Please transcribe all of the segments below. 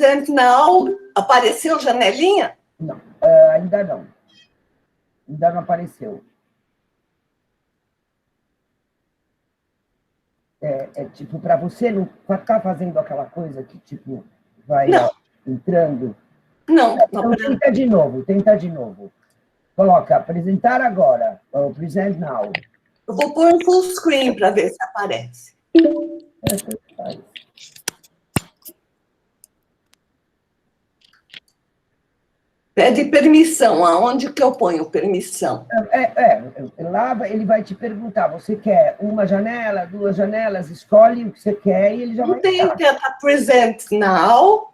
Present Now, apareceu janelinha? Não, ainda não. Ainda não apareceu. Tipo, para você não ficar fazendo aquela coisa que, tipo, vai entrando. Não. Então, tenta de novo. Coloca, apresentar agora, ou present now. Eu vou pôr um full screen para ver se aparece. Pede permissão. Aonde que eu ponho permissão? Lá ele vai te perguntar, você quer uma janela, 2 janelas, escolhe o que você quer e ele já vai... Não tem que estar present now,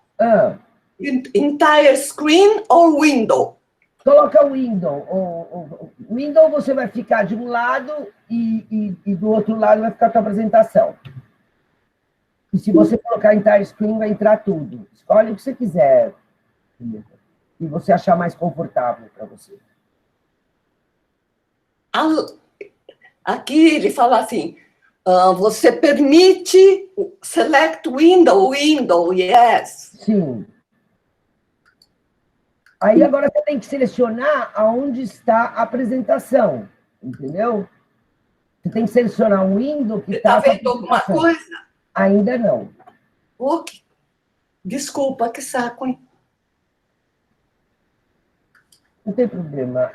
entire screen ou window? Coloca o window. O window você vai ficar de um lado e do outro lado vai ficar a tua apresentação. E se você colocar entire screen, vai entrar tudo. Escolhe o que você quiser. E você achar mais confortável para você. Aqui ele fala assim, você permite select window, yes. Sim. Aí agora você tem que selecionar aonde está a apresentação, entendeu? Você tem que selecionar um window que está... Está vendo alguma coisa? Ainda não. Desculpa, que saco, hein? Não tem problema.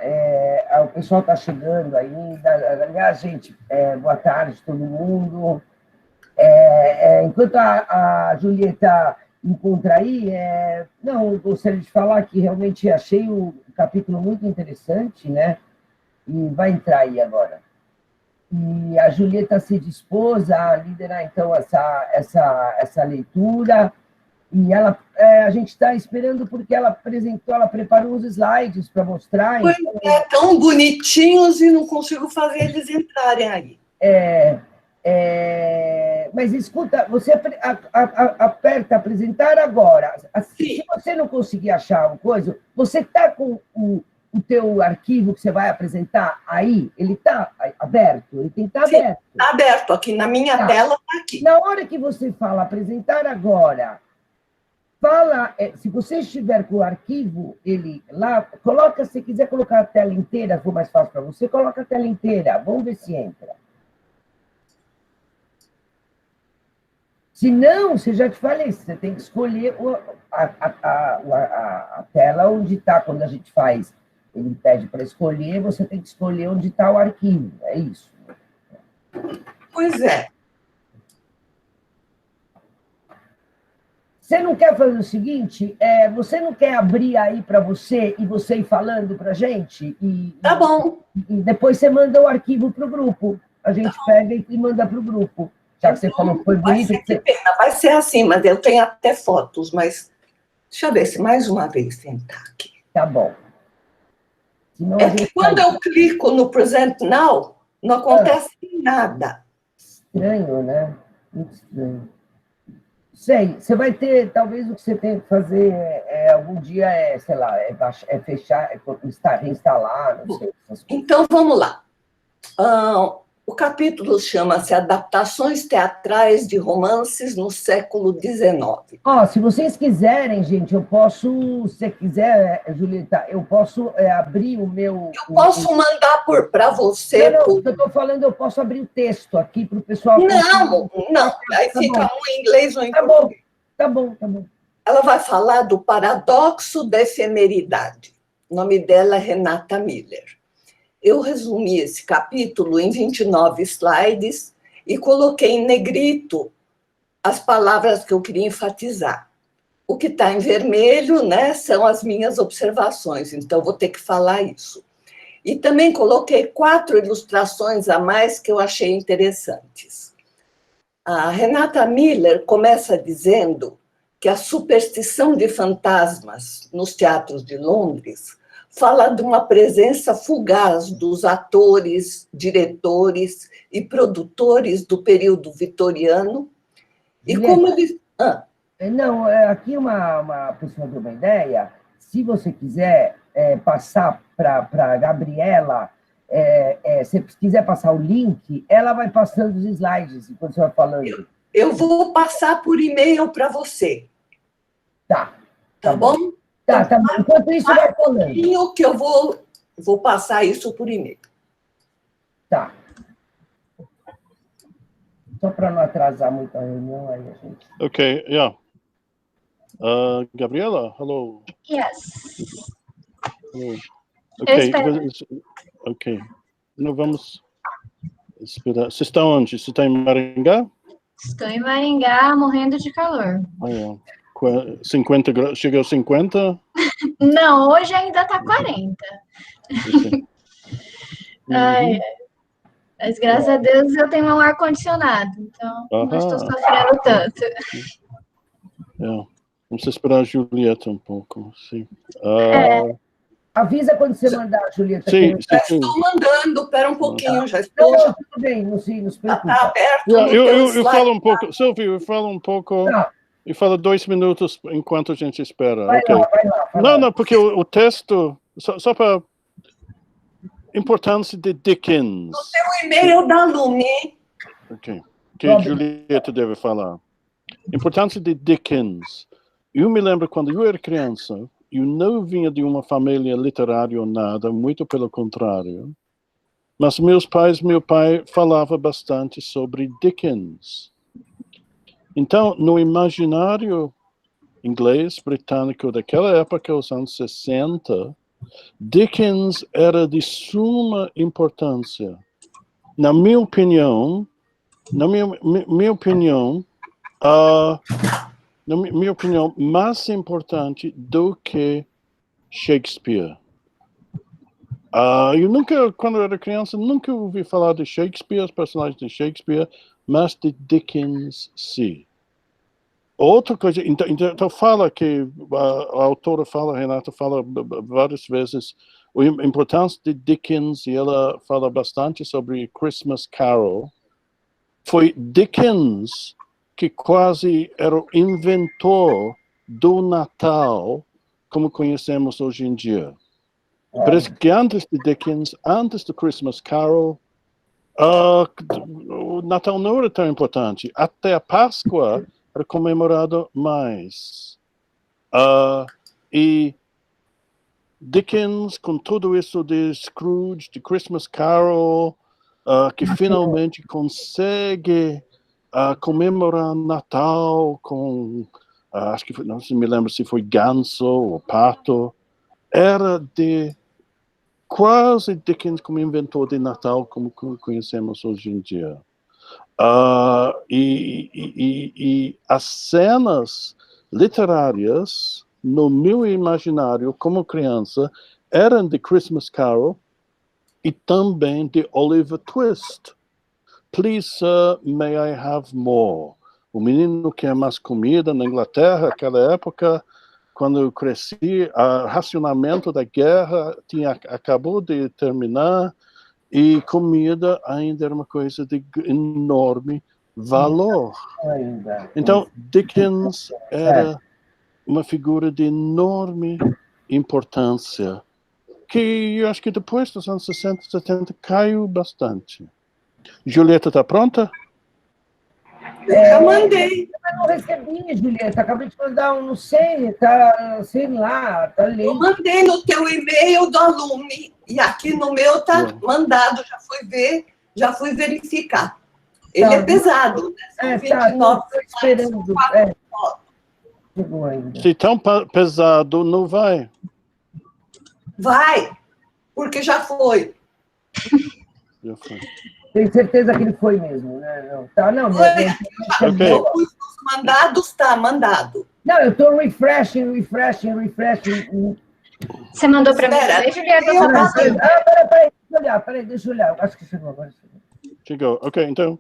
O pessoal está chegando ainda. Aliás, gente, boa tarde todo mundo. Enquanto a Julieta encontra aí, eu gostaria de falar que realmente achei o capítulo muito interessante, né? E vai entrar aí agora. E a Julieta se dispôs a liderar, então, essa leitura. E a gente está esperando porque ela preparou os slides para mostrar. Pois então... tão bonitinhos e não consigo fazer eles entrarem aí. Mas escuta, você aperta apresentar agora. Se você não conseguir achar uma coisa, você está com o teu arquivo que você vai apresentar aí? Ele está aberto? Ele tem que estar aberto. Está aberto aqui, na minha tela está aqui. Na hora que você fala apresentar agora, se você estiver com o arquivo, ele lá, coloca, se quiser colocar a tela inteira, for mais fácil para você, coloca a tela inteira, vamos ver se entra. Se não, você já te falei, você tem que escolher a tela onde está, quando a gente faz, ele pede para escolher, você tem que escolher onde está o arquivo, é isso. Pois é. Você não quer fazer o seguinte? Você não quer abrir aí para você e você ir falando para a gente? Tá bom. E depois você manda o arquivo para o grupo. A gente pega e manda para o grupo. Já que você falou que foi bonito. Vai ser assim, mas eu tenho até fotos, mas deixa eu ver se mais uma vez tentar aqui. Tá bom. Que quando eu clico no Present Now, não acontece nada. Estranho, né? Muito estranho. Sei, você vai ter, talvez o que você tem que fazer algum dia sei lá, fechar, reinstalar, não sei. Então, vamos lá. O capítulo chama-se Adaptações Teatrais de Romances no Século XIX. Se vocês quiserem, gente, eu posso, se você quiser, Julieta, eu posso abrir o meu... Eu posso mandar para você... Não, eu estou falando, eu posso abrir o texto aqui para o pessoal... Não, aí fica um em inglês ou em português. Tá bom. Ela vai falar do paradoxo da efemeridade. O nome dela é Renata Miller. Eu resumi esse capítulo em 29 slides e coloquei em negrito as palavras que eu queria enfatizar. O que está em vermelho, né, são as minhas observações, então vou ter que falar isso. E também coloquei 4 ilustrações a mais que eu achei interessantes. A Renata Miller começa dizendo que a superstição de fantasmas nos teatros de Londres fala de uma presença fugaz dos atores, diretores e produtores do período vitoriano. E como eles... Não, aqui uma pessoa deu uma ideia. Se você quiser passar para a Gabriela, se quiser passar o link, ela vai passando os slides enquanto você vai falando. Eu vou passar por e-mail para você. Tá. Tá bom? Tá bom. Enquanto isso, vai falando. Que eu vou passar isso por e-mail. Tá. Só para não atrasar muito a reunião aí, a gente. Okay, yeah. Gabriela, hello. Yes. Hello. Ok, espero. ok. Não vamos esperar. Você está onde? Você está em Maringá? Estou em Maringá, morrendo de calor. Ah, é. 50 graus, chegou a 50? Não, hoje ainda tá 40. Ai, mas graças a Deus eu tenho um ar-condicionado, então não estou sofrendo tanto. Vamos esperar a Julieta um pouco, sim. Avisa quando você mandar, Julieta. Sim, já estou mandando, espera um pouquinho, já estou. Não, tudo bem, não se preocupe. Está aberto. Eu falo um pouco, Silvio, eu falo um pouco. Tá. E fala 2 minutos enquanto a gente espera. Vai lá. Não, porque o texto, só para importância de Dickens. No seu e-mail da Lumi. Ok. Que a Julieta deve falar. Importância de Dickens. Eu me lembro quando eu era criança, eu não vinha de uma família literária ou nada, muito pelo contrário. Mas meu pai falava bastante sobre Dickens. Então, no imaginário inglês, britânico daquela época, os anos 60, Dickens era de suma importância. Na minha opinião, mais importante do que Shakespeare. Eu nunca, quando eu era criança, nunca ouvi falar de Shakespeare, os personagens de Shakespeare, mas de Dickens, sim. Outra coisa, então fala que a autora fala, Renata fala várias vezes a importância de Dickens, e ela fala bastante sobre Christmas Carol. Foi Dickens que quase era o inventor do Natal como conhecemos hoje em dia. Parece que antes de Dickens, antes do Christmas Carol, o Natal não era tão importante. Até a Páscoa era comemorado mais. E Dickens, com tudo isso de Scrooge, de Christmas Carol, que finalmente consegue comemorar Natal com, acho que não me lembro se foi ganso ou pato, era de quase Dickens como inventor de Natal, como conhecemos hoje em dia. E as cenas literárias, no meu imaginário, como criança, eram de Christmas Carol e também de Oliver Twist. Please, sir, may I have more? O menino quer mais comida na Inglaterra, naquela época. Quando eu cresci, o racionamento da guerra acabou de terminar e comida ainda era uma coisa de enorme valor. Então, Dickens era uma figura de enorme importância, que eu acho que depois dos anos 60, 70 caiu bastante. Julieta, está pronta? Eu já mandei. Eu não recebi, Julieta. Acabei de mandar um, não sei, tá, sei lá, tá lento. Eu mandei no teu e-mail do Alume, e aqui no meu tá mandado, já fui verificar. Ele é pesado, né? São 29. Estou esperando. Chegou ainda. Se tão pesado, não vai. Vai, porque já foi. Já foi. Tenho certeza que ele foi mesmo, né? Não, tá, não. Ok. Os mandados está mandado. Não, eu estou refreshing. Você mandou para mim, Julieta? Peraí, deixa eu olhar. Acho que chegou agora. Chegou. Ok, então,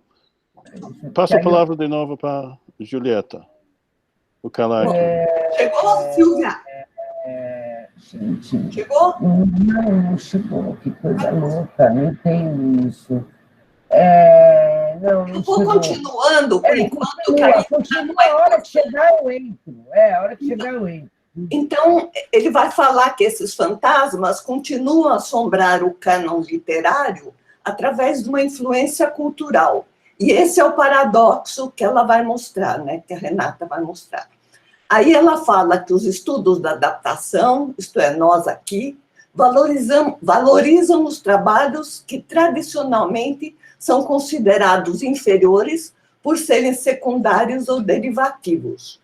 passa a palavra de novo para Julieta. O canal aqui. Chegou, Silvia? Gente. Chegou? Não chegou. Que coisa louca. Não entendo isso. Não vou chegou. Continuando, por enquanto. Continua, a hora que chegar eu entro. A hora que chegar eu entro. Então, ele vai falar que esses fantasmas continuam a assombrar o cânon literário através de uma influência cultural. E esse é o paradoxo que ela vai mostrar, né? Que a Renata vai mostrar. Aí ela fala que os estudos da adaptação, isto é, nós aqui, valorizam os trabalhos que tradicionalmente são considerados inferiores por serem secundários ou derivativos.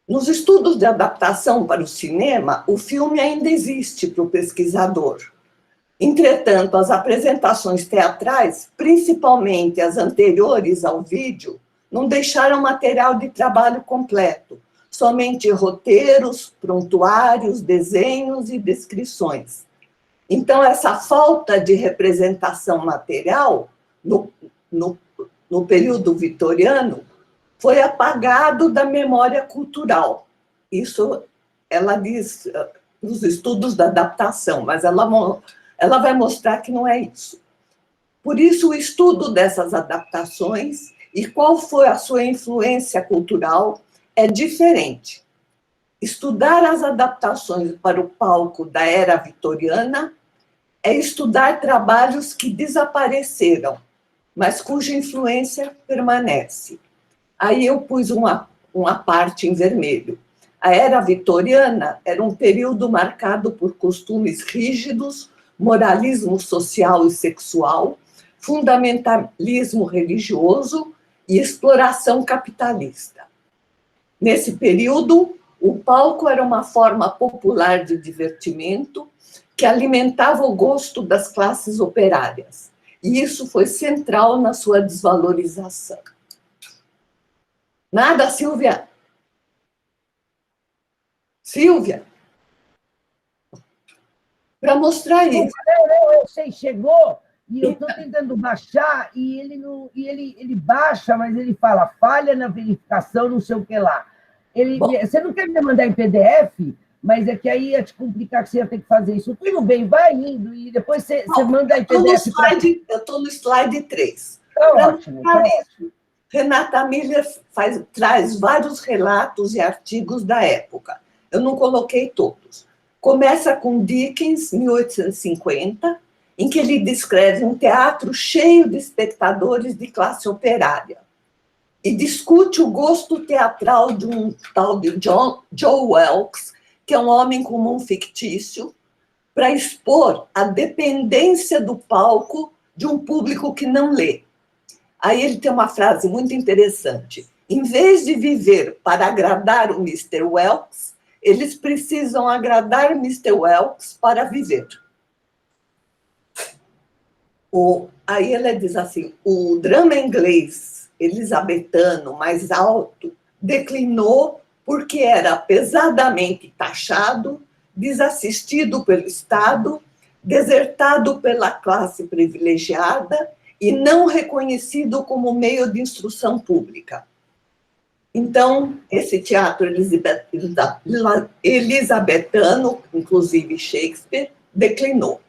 Nos estudos de adaptação para o cinema, o filme ainda existe para o pesquisador. Entretanto, as apresentações teatrais, principalmente as anteriores ao vídeo, não deixaram material de trabalho completo, somente roteiros, prontuários, desenhos e descrições. Então, essa falta de representação material, no período vitoriano, foi apagado da memória cultural. Isso ela diz nos estudos da adaptação, mas ela vai mostrar que não é isso. Por isso, o estudo dessas adaptações e qual foi a sua influência cultural é diferente. Estudar as adaptações para o palco da era vitoriana é estudar trabalhos que desapareceram, mas cuja influência permanece. Aí eu pus uma parte em vermelho. A era vitoriana era um período marcado por costumes rígidos, moralismo social e sexual, fundamentalismo religioso e exploração capitalista. Nesse período, o palco era uma forma popular de divertimento que alimentava o gosto das classes operárias. E isso foi central na sua desvalorização. Nada, Silvia? Silvia? Para mostrar isso. Não, eu sei, chegou, e eu estou tentando baixar, e ele baixa, mas ele fala, falha na verificação, não sei o que lá. Você não quer me mandar em PDF? Mas é que aí ia te complicar, que você ia ter que fazer isso. Tudo bem, vai indo, e depois você manda em PDF. Eu estou no slide 3. Tá ótimo. Renata Miller traz vários relatos e artigos da época. Eu não coloquei todos. Começa com Dickens, 1850, em que ele descreve um teatro cheio de espectadores de classe operária. E discute o gosto teatral de um tal de Joe Welks, que é um homem comum fictício, para expor a dependência do palco de um público que não lê. Aí ele tem uma frase muito interessante. Em vez de viver para agradar o Mr. Welks, eles precisam agradar Mr. Welks para viver. Aí ela diz assim, o drama inglês elisabetano mais alto declinou porque era pesadamente taxado, desassistido pelo Estado, desertado pela classe privilegiada e não reconhecido como meio de instrução pública. Então, esse teatro elisabetano, inclusive Shakespeare, declinou.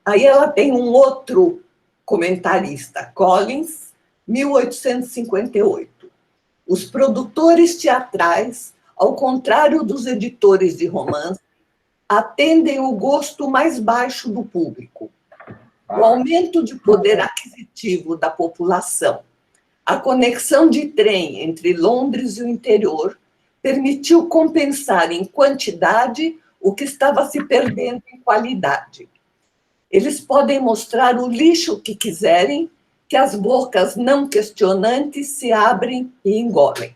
Aí ela tem um outro comentarista, Collins, 1858. Os produtores teatrais, ao contrário dos editores de romance, atendem o gosto mais baixo do público. O aumento de poder aquisitivo da população, a conexão de trem entre Londres e o interior, permitiu compensar em quantidade o que estava se perdendo em qualidade. Eles podem mostrar o lixo que quiserem, que as bocas não questionantes se abrem e engolem.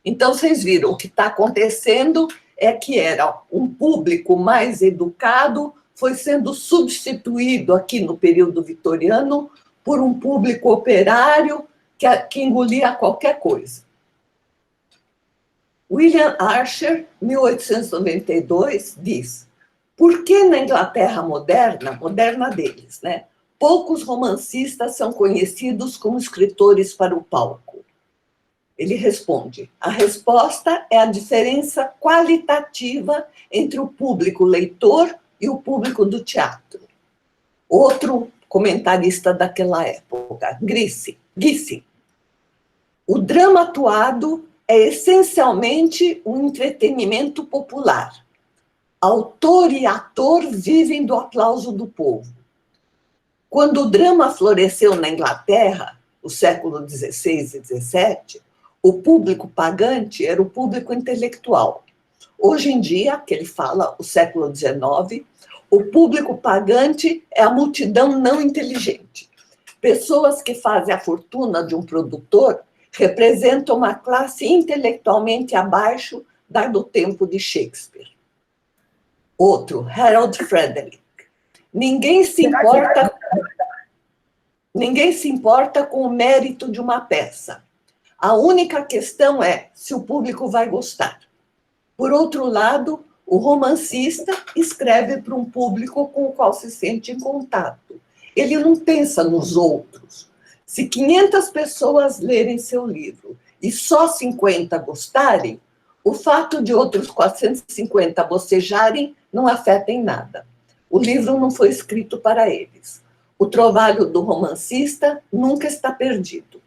Então, vocês viram, o que está acontecendo é que era um público mais educado, foi sendo substituído aqui no período vitoriano por um público operário que engolia qualquer coisa. William Archer, 1892, diz: por que na Inglaterra moderna deles, né, poucos romancistas são conhecidos como escritores para o palco? Ele responde: a resposta é a diferença qualitativa entre o público leitor e o público do teatro. Outro comentarista daquela época, Gissing. O drama atuado é essencialmente um entretenimento popular. Autor e ator vivem do aplauso do povo. Quando o drama floresceu na Inglaterra, o século XVI e XVII, O público pagante era o público intelectual. Hoje em dia, que ele fala, o século XIX, o público pagante é a multidão não inteligente. Pessoas que fazem a fortuna de um produtor representam uma classe intelectualmente abaixo da do tempo de Shakespeare. Outro, Harold Frederick. Ninguém se importa com o mérito de uma peça. A única questão é se o público vai gostar. Por outro lado, o romancista escreve para um público com o qual se sente em contato. Ele não pensa nos outros. Se 500 pessoas lerem seu livro e só 50 gostarem, o fato de outros 450 bocejarem não afeta em nada. O livro não foi escrito para eles. O trabalho do romancista nunca está perdido.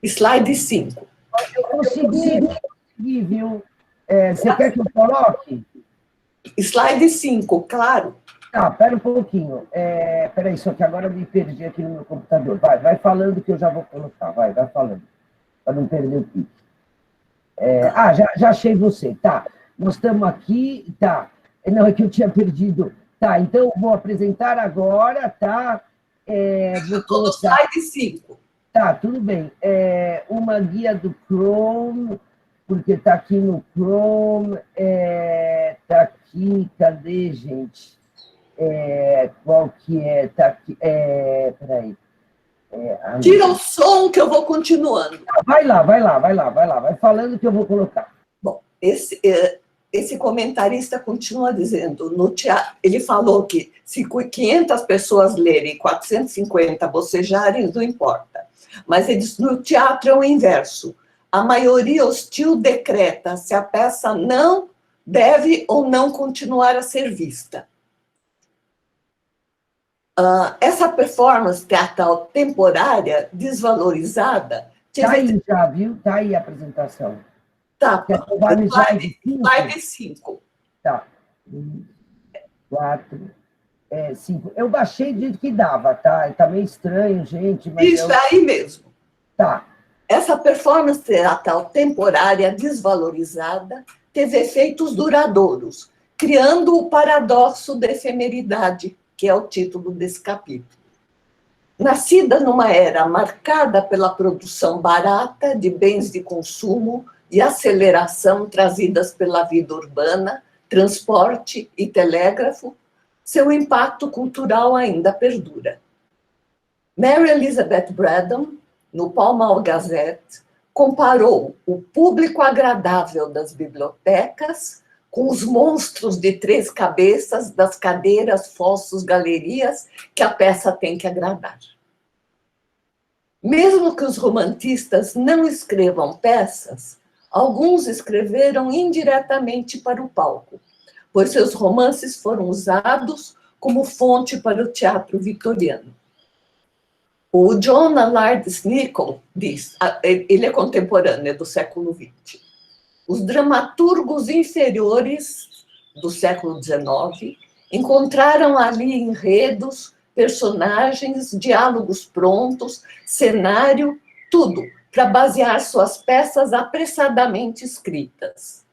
Slide 5. Eu consegui, viu? Você quer que eu coloque? Slide 5, claro. Tá, pera um pouquinho. Peraí, só que agora eu me perdi aqui no meu computador. Vai falando que eu já vou colocar. Vai falando. Para não perder o pique. Já achei você. Tá. Nós estamos aqui. Tá. Não, é que eu tinha perdido. Tá, então eu vou apresentar agora, tá? Vou colocar... Slide 5. Tá, tudo bem. Uma guia do Chrome, porque está aqui no Chrome. Está aqui, cadê, gente? Qual que é? Está aqui. Peraí. Tira o som que eu vou continuando. Vai lá. Vai falando que eu vou colocar. Bom, esse comentarista continua dizendo, ele falou que se 500 pessoas lerem e 450 bocejarem, não importa. Mas ele diz, no teatro é o inverso. A maioria hostil decreta se a peça não deve ou não continuar a ser vista. Essa performance teatral temporária, desvalorizada... Está aí já, viu? Está aí a apresentação. Tá, slide 5. Tá. 1, 4, 5. Eu baixei do jeito que dava, tá? Tá meio estranho, gente. Mas isso aí mesmo. Tá. Essa performance teatral temporária desvalorizada teve efeitos duradouros, criando o paradoxo da efemeridade, que é o título desse capítulo. Nascida numa era marcada pela produção barata de bens de consumo e aceleração trazidas pela vida urbana, transporte e telégrafo, seu impacto cultural ainda perdura. Mary Elizabeth Braddon, no Pall Mall Gazette, comparou o público agradável das bibliotecas com os monstros de 3 cabeças das cadeiras, fossos, galerias que a peça tem que agradar. Mesmo que os romantistas não escrevam peças, alguns escreveram indiretamente para o palco, pois seus romances foram usados como fonte para o teatro vitoriano. O John Allard Nichol diz, ele é contemporâneo, é do século XX, os dramaturgos inferiores do século XIX encontraram ali enredos, personagens, diálogos prontos, cenário, tudo, para basear suas peças apressadamente escritas.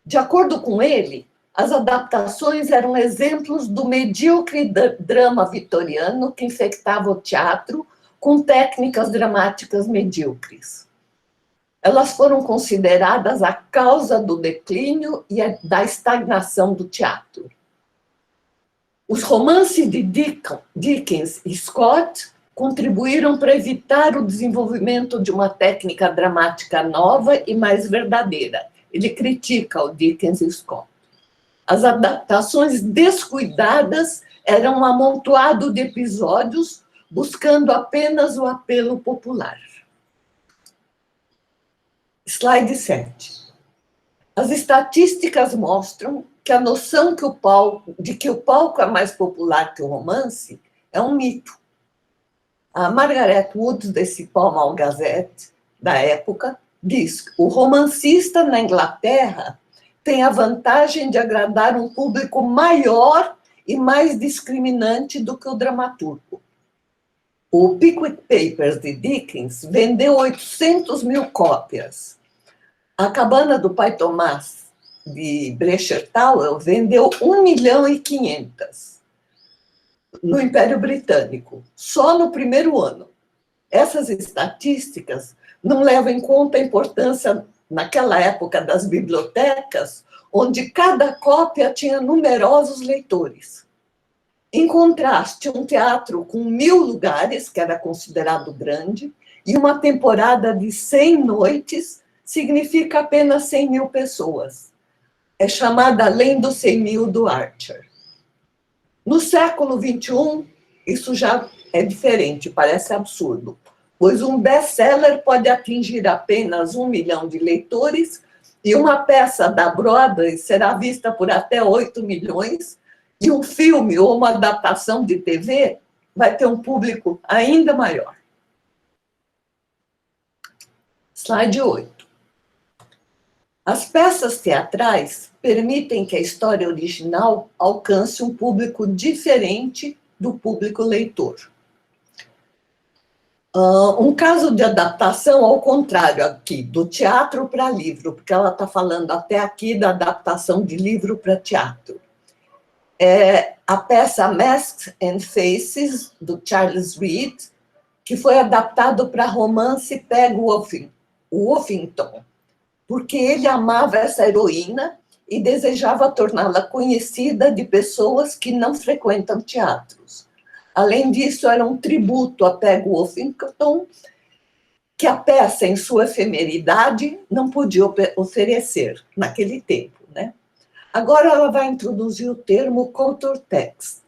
De acordo com ele, as adaptações eram exemplos do medíocre drama vitoriano que infectava o teatro com técnicas dramáticas medíocres. Elas foram consideradas a causa do declínio e da estagnação do teatro. Os romances de Dickens e Scott contribuíram para evitar o desenvolvimento de uma técnica dramática nova e mais verdadeira. Ele critica o Dickens e Scott. As adaptações descuidadas eram um amontoado de episódios buscando apenas o apelo popular. Slide 7. As estatísticas mostram que a noção de que o palco é mais popular que o romance é um mito. A Margaret Woods, desse Pall Mall Gazette, da época, diz que o romancista na Inglaterra tem a vantagem de agradar um público maior e mais discriminante do que o dramaturgo. O Pickwick Papers de Dickens vendeu 800 mil cópias. A Cabana do Pai Tomás, de Brechertal, vendeu 1.500.000 no Império Britânico, só no primeiro ano. Essas estatísticas não levam em conta a importância, naquela época, das bibliotecas, onde cada cópia tinha numerosos leitores. Em contraste, um teatro com 1.000 lugares, que era considerado grande, e uma temporada de 100 noites, significa apenas 100.000 pessoas. É chamada Além dos 100.000 do Archer. No século XXI, isso já é diferente, parece absurdo, pois um best-seller pode atingir apenas 1 milhão de leitores e uma peça da Broadway será vista por até 8 milhões e um filme ou uma adaptação de TV vai ter um público ainda maior. Slide 8. As peças teatrais permitem que a história original alcance um público diferente do público leitor. Um caso de adaptação ao contrário aqui, do teatro para livro, porque ela está falando até aqui da adaptação de livro para teatro. É a peça Masks and Faces, do Charles Reade, que foi adaptado para romance Peg Woffington, porque ele amava essa heroína e desejava torná-la conhecida de pessoas que não frequentam teatros. Além disso, era um tributo a Peg Woffington, que a peça, em sua efemeridade, não podia oferecer naquele tempo, né? Agora ela vai introduzir o termo culture text.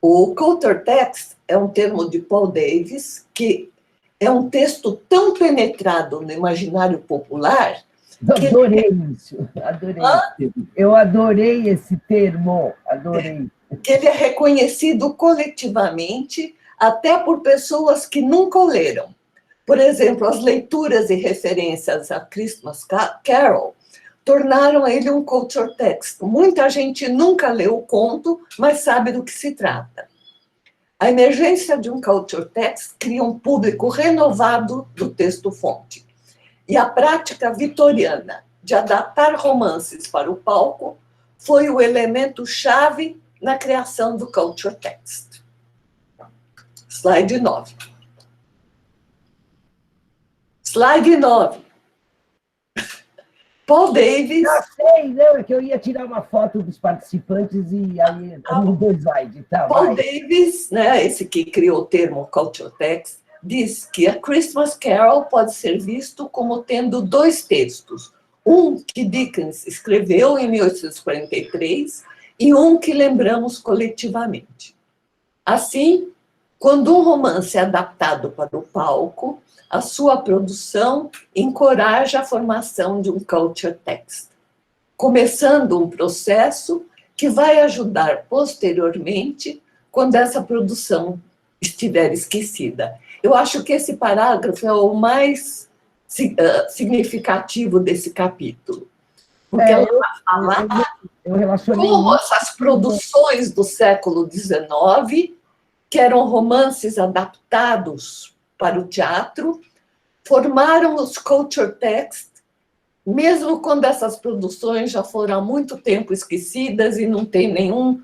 O culture text é um termo de Paul Davies, que é um texto tão penetrado no imaginário popular. Adorei isso, adorei. Eu adorei esse termo, adorei. Que ele é reconhecido coletivamente até por pessoas que nunca o leram. Por exemplo, as leituras e referências a Christmas Carol tornaram ele um culture text. Muita gente nunca leu o conto, mas sabe do que se trata. A emergência de um culture text cria um público renovado do texto-fonte. E a prática vitoriana de adaptar romances para o palco foi o elemento-chave na criação do culture text. Slide 9. Slide 9. Paul Davies... Já sei, não, é que eu ia tirar uma foto dos participantes e aí no dois slide. Tá, Paul Davies, né, esse que criou o termo culture text, diz que A Christmas Carol pode ser visto como tendo dois textos, um que Dickens escreveu em 1843 e um que lembramos coletivamente. Assim, quando um romance é adaptado para o palco, a sua produção encoraja a formação de um culture text, começando um processo que vai ajudar posteriormente quando essa produção estiver esquecida. Eu acho que esse parágrafo é o mais significativo desse capítulo, porque ela vai falar como essas produções do século XIX, que eram romances adaptados para o teatro, formaram os culture texts, mesmo quando essas produções já foram há muito tempo esquecidas e não tem nenhum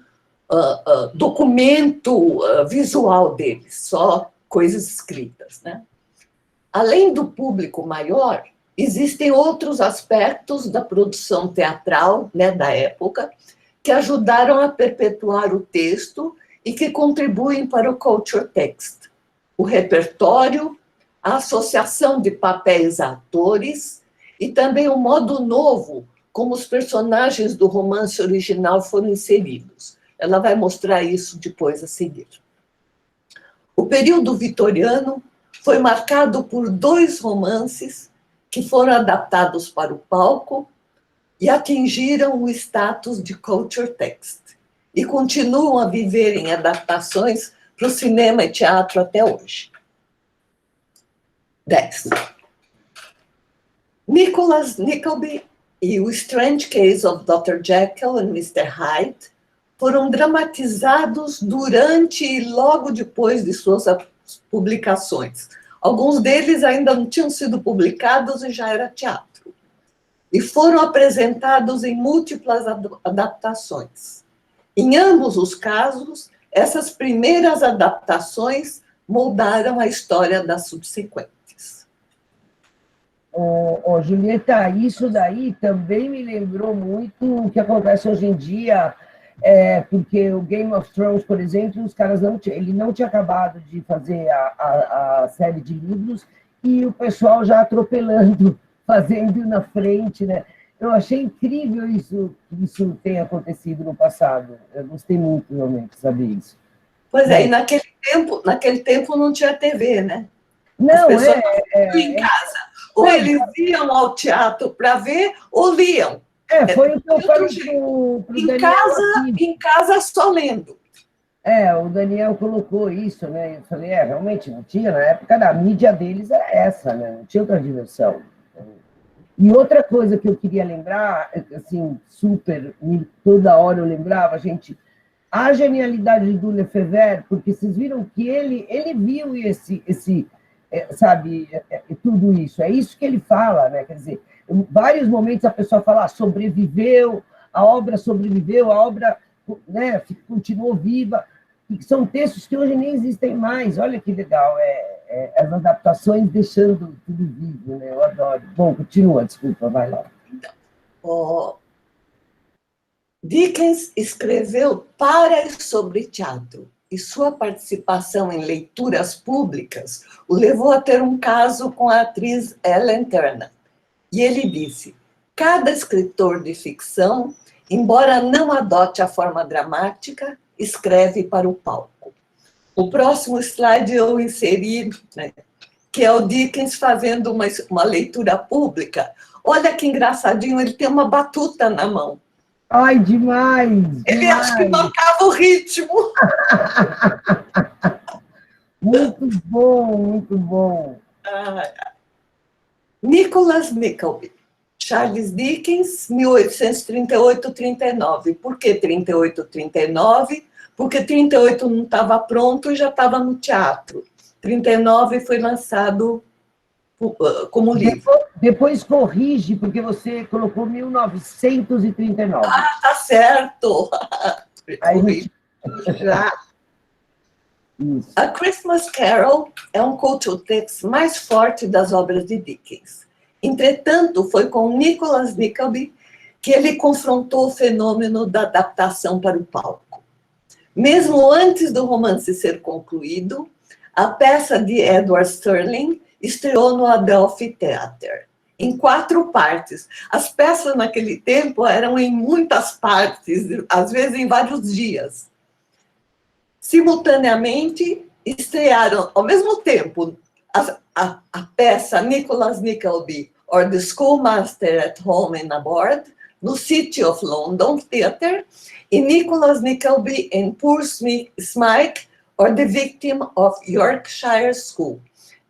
documento visual deles, só coisas escritas, né? Além do público maior, existem outros aspectos da produção teatral, né, da época, que ajudaram a perpetuar o texto e que contribuem para o culture text. O repertório, a associação de papéis a atores e também o modo novo como os personagens do romance original foram inseridos. Ela vai mostrar isso depois a seguir. O período vitoriano foi marcado por 2 romances que foram adaptados para o palco e atingiram o status de culture text, e continuam a viver em adaptações para o cinema e teatro até hoje. 10. Nicholas Nickleby e O Strange Case of Dr. Jekyll and Mr. Hyde foram dramatizados durante e logo depois de suas publicações. Alguns deles ainda não tinham sido publicados e já era teatro. E foram apresentados em múltiplas adaptações. Em ambos os casos, essas primeiras adaptações moldaram a história das subsequentes. Julieta, isso daí também me lembrou muito o que acontece hoje em dia, porque o Game of Thrones, por exemplo, os caras ele não tinha acabado de fazer a série de livros e o pessoal já atropelando, fazendo na frente, né? Eu achei incrível isso, que isso tenha acontecido no passado. Eu gostei muito, realmente, de saber isso. Pois é, e naquele tempo não tinha TV, né? Não, as pessoas em casa. Ou eles iam ao teatro para ver, ou liam. Foi o que eu falei pro Daniel. Em casa, só lendo. O Daniel colocou isso, né? Eu falei, realmente não tinha, na época da mídia deles era essa, né? Não tinha outra diversão. E outra coisa que eu queria lembrar, assim, toda hora eu lembrava, gente, a genialidade do Lefebvre, porque vocês viram que ele viu sabe, tudo isso. É isso que ele fala, né? Quer dizer, em vários momentos a pessoa fala, sobreviveu, a obra sobreviveu, a obra, né, continuou viva. E são textos que hoje nem existem mais. Olha que legal, as adaptações deixando tudo vivo, né? Eu adoro. Bom, continua, desculpa, vai lá. Então, Dickens escreveu para e sobre teatro, e sua participação em leituras públicas o levou a ter um caso com a atriz Ellen Turner. E ele disse, cada escritor de ficção, embora não adote a forma dramática, escreve para o palco. O próximo slide eu inseri, né, que é o Dickens fazendo uma leitura pública. Olha que engraçadinho, ele tem uma batuta na mão. Ai, demais! Ele acha que marcava o ritmo. Muito bom, muito bom. Nicholas Nickleby, Charles Dickens, 1838-39. Por que 38-39? Porque 38 não estava pronto e já estava no teatro. 39 foi lançado como livro. Depois corrige, porque você colocou 1939. Tá certo. Aí, A Christmas Carol é um cultural text mais forte das obras de Dickens. Entretanto, foi com Nicholas Nickleby que ele confrontou o fenômeno da adaptação para o palco. Mesmo antes do romance ser concluído, a peça de Edward Sterling estreou no Adelphi Theatre, em 4 partes. As peças naquele tempo eram em muitas partes, às vezes em vários dias. Simultaneamente, estrearam, ao mesmo tempo, a peça Nicholas Nickleby, or The Schoolmaster at Home and Aboard, no City of London Theatre, e Nicholas Nickleby and Poor Smike, or The Victim of Yorkshire School,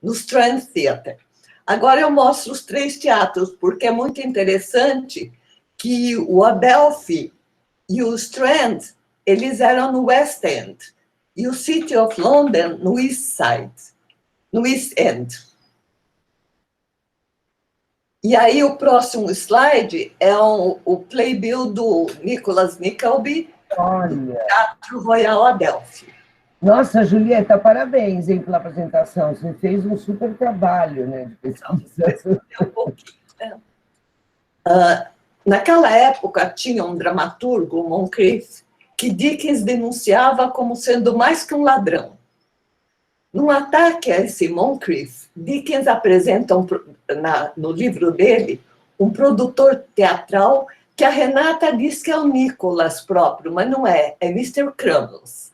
no Strand Theatre. Agora eu mostro os 3 teatros, porque é muito interessante que o Adelphi e o Strand, eles eram no West End, e o City of London no East Side, no East End. E aí o próximo slide é o playbill do Nicholas Nickleby, do Teatro Royal Adelphi. Nossa, Julieta, parabéns, hein, pela apresentação. Você fez um super trabalho, né, de pesquisa. Naquela época, tinha um dramaturgo, Moncrief, que Dickens denunciava como sendo mais que um ladrão. Num ataque a esse Moncrief, Dickens apresenta, no livro dele, um produtor teatral que a Renata diz que é o Nicholas próprio, mas não é Mr. Crumbles,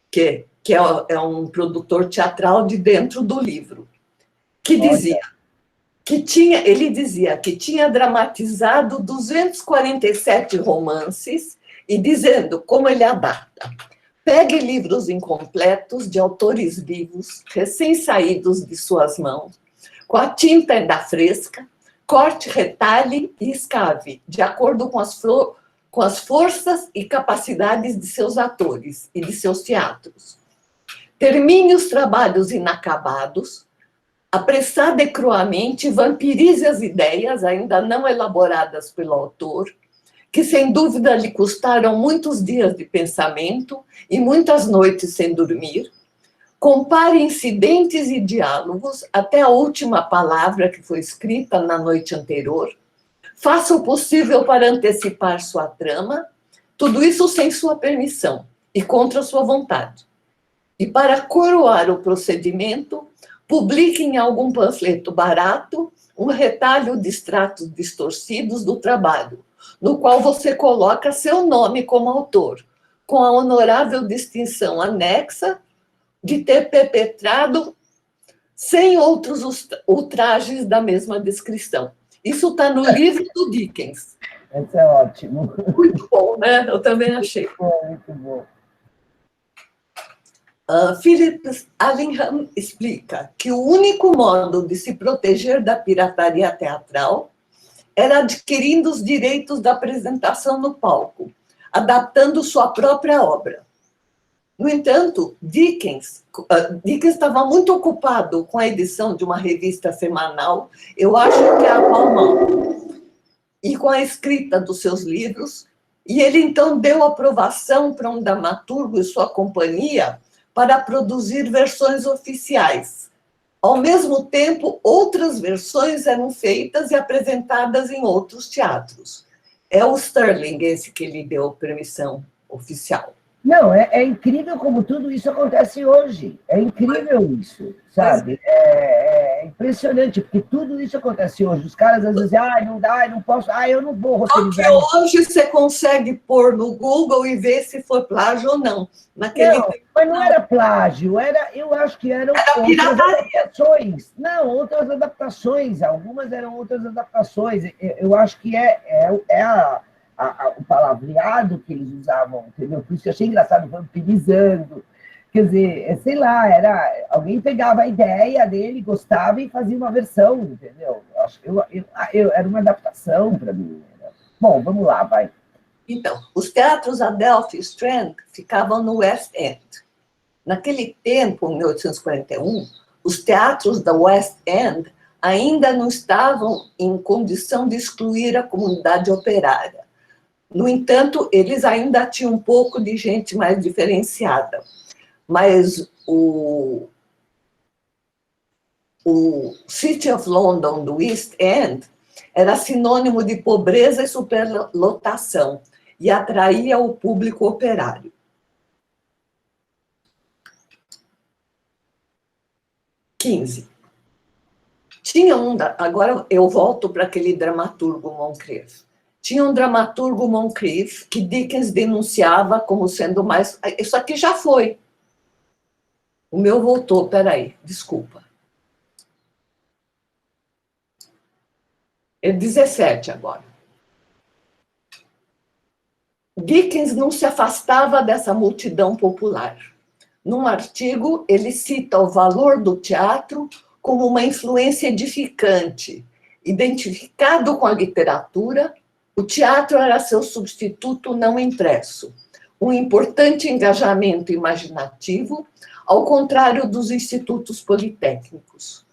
que é um produtor teatral de dentro do livro, que dizia ele dizia que tinha dramatizado 247 romances e dizendo como ele adapta. Pegue livros incompletos de autores vivos, recém-saídos de suas mãos, com a tinta ainda fresca, corte, retalhe e escave, de acordo com as forças e capacidades de seus atores e de seus teatros. termine os trabalhos inacabados, apressada e cruamente vampirize as ideias ainda não elaboradas pelo autor, que sem dúvida lhe custaram muitos dias de pensamento e muitas noites sem dormir, compare incidentes e diálogos até a última palavra que foi escrita na noite anterior, faça o possível para antecipar sua trama, tudo isso sem sua permissão e contra sua vontade. E para coroar o procedimento, publique em algum panfleto barato um retalho de extratos distorcidos do trabalho, no qual você coloca seu nome como autor, com a honorável distinção anexa de ter perpetrado 100 outros ultrajes da mesma descrição. Isso está no livro do Dickens. Isso é ótimo. Muito bom, né? Eu também achei. Muito bom. Philip Allingham explica que o único modo de se proteger da pirataria teatral era adquirindo os direitos da apresentação no palco, adaptando sua própria obra. No entanto, Dickens estava muito ocupado com a edição de uma revista semanal, eu acho que é a Palma, e com a escrita dos seus livros, e ele então deu aprovação para um dramaturgo e sua companhia para produzir versões oficiais. Ao mesmo tempo, outras versões eram feitas e apresentadas em outros teatros. É o Sterling esse que lhe deu permissão oficial. Não, é incrível como tudo isso acontece hoje. É incrível isso, sabe? É impressionante, porque tudo isso acontece hoje. Os caras às vezes dizem, não dá, não posso, eu não vou roteirizar. Porque hoje você consegue pôr no Google e ver se foi plágio ou não. Naquele não, tempo, mas não era plágio, eu acho que eram outras adaptações. Não, outras adaptações, algumas eram outras adaptações. Eu acho que o palavreado que eles usavam, entendeu? Por isso que eu achei engraçado, vampirizando. Quer dizer, sei lá, alguém pegava a ideia dele, gostava e fazia uma versão, entendeu? Era uma adaptação para mim. Bom, vamos lá, vai. Então, os teatros Adelphi e Strand ficavam no West End. Naquele tempo, em 1841, os teatros da West End ainda não estavam em condição de excluir a comunidade operária. No entanto, eles ainda tinham um pouco de gente mais diferenciada. Mas o City of London do East End era sinônimo de pobreza e superlotação e atraía o público operário. 15. Agora eu volto para aquele dramaturgo Moncrief. Tinha um dramaturgo Moncrief que Dickens denunciava como sendo mais... Isso aqui já foi. O meu voltou, peraí, desculpa. É 17 agora. Dickens não se afastava dessa multidão popular. Num artigo, ele cita o valor do teatro como uma influência edificante. Identificado com a literatura, o teatro era seu substituto não impresso, um importante engajamento imaginativo, ao contrário dos institutos politécnicos.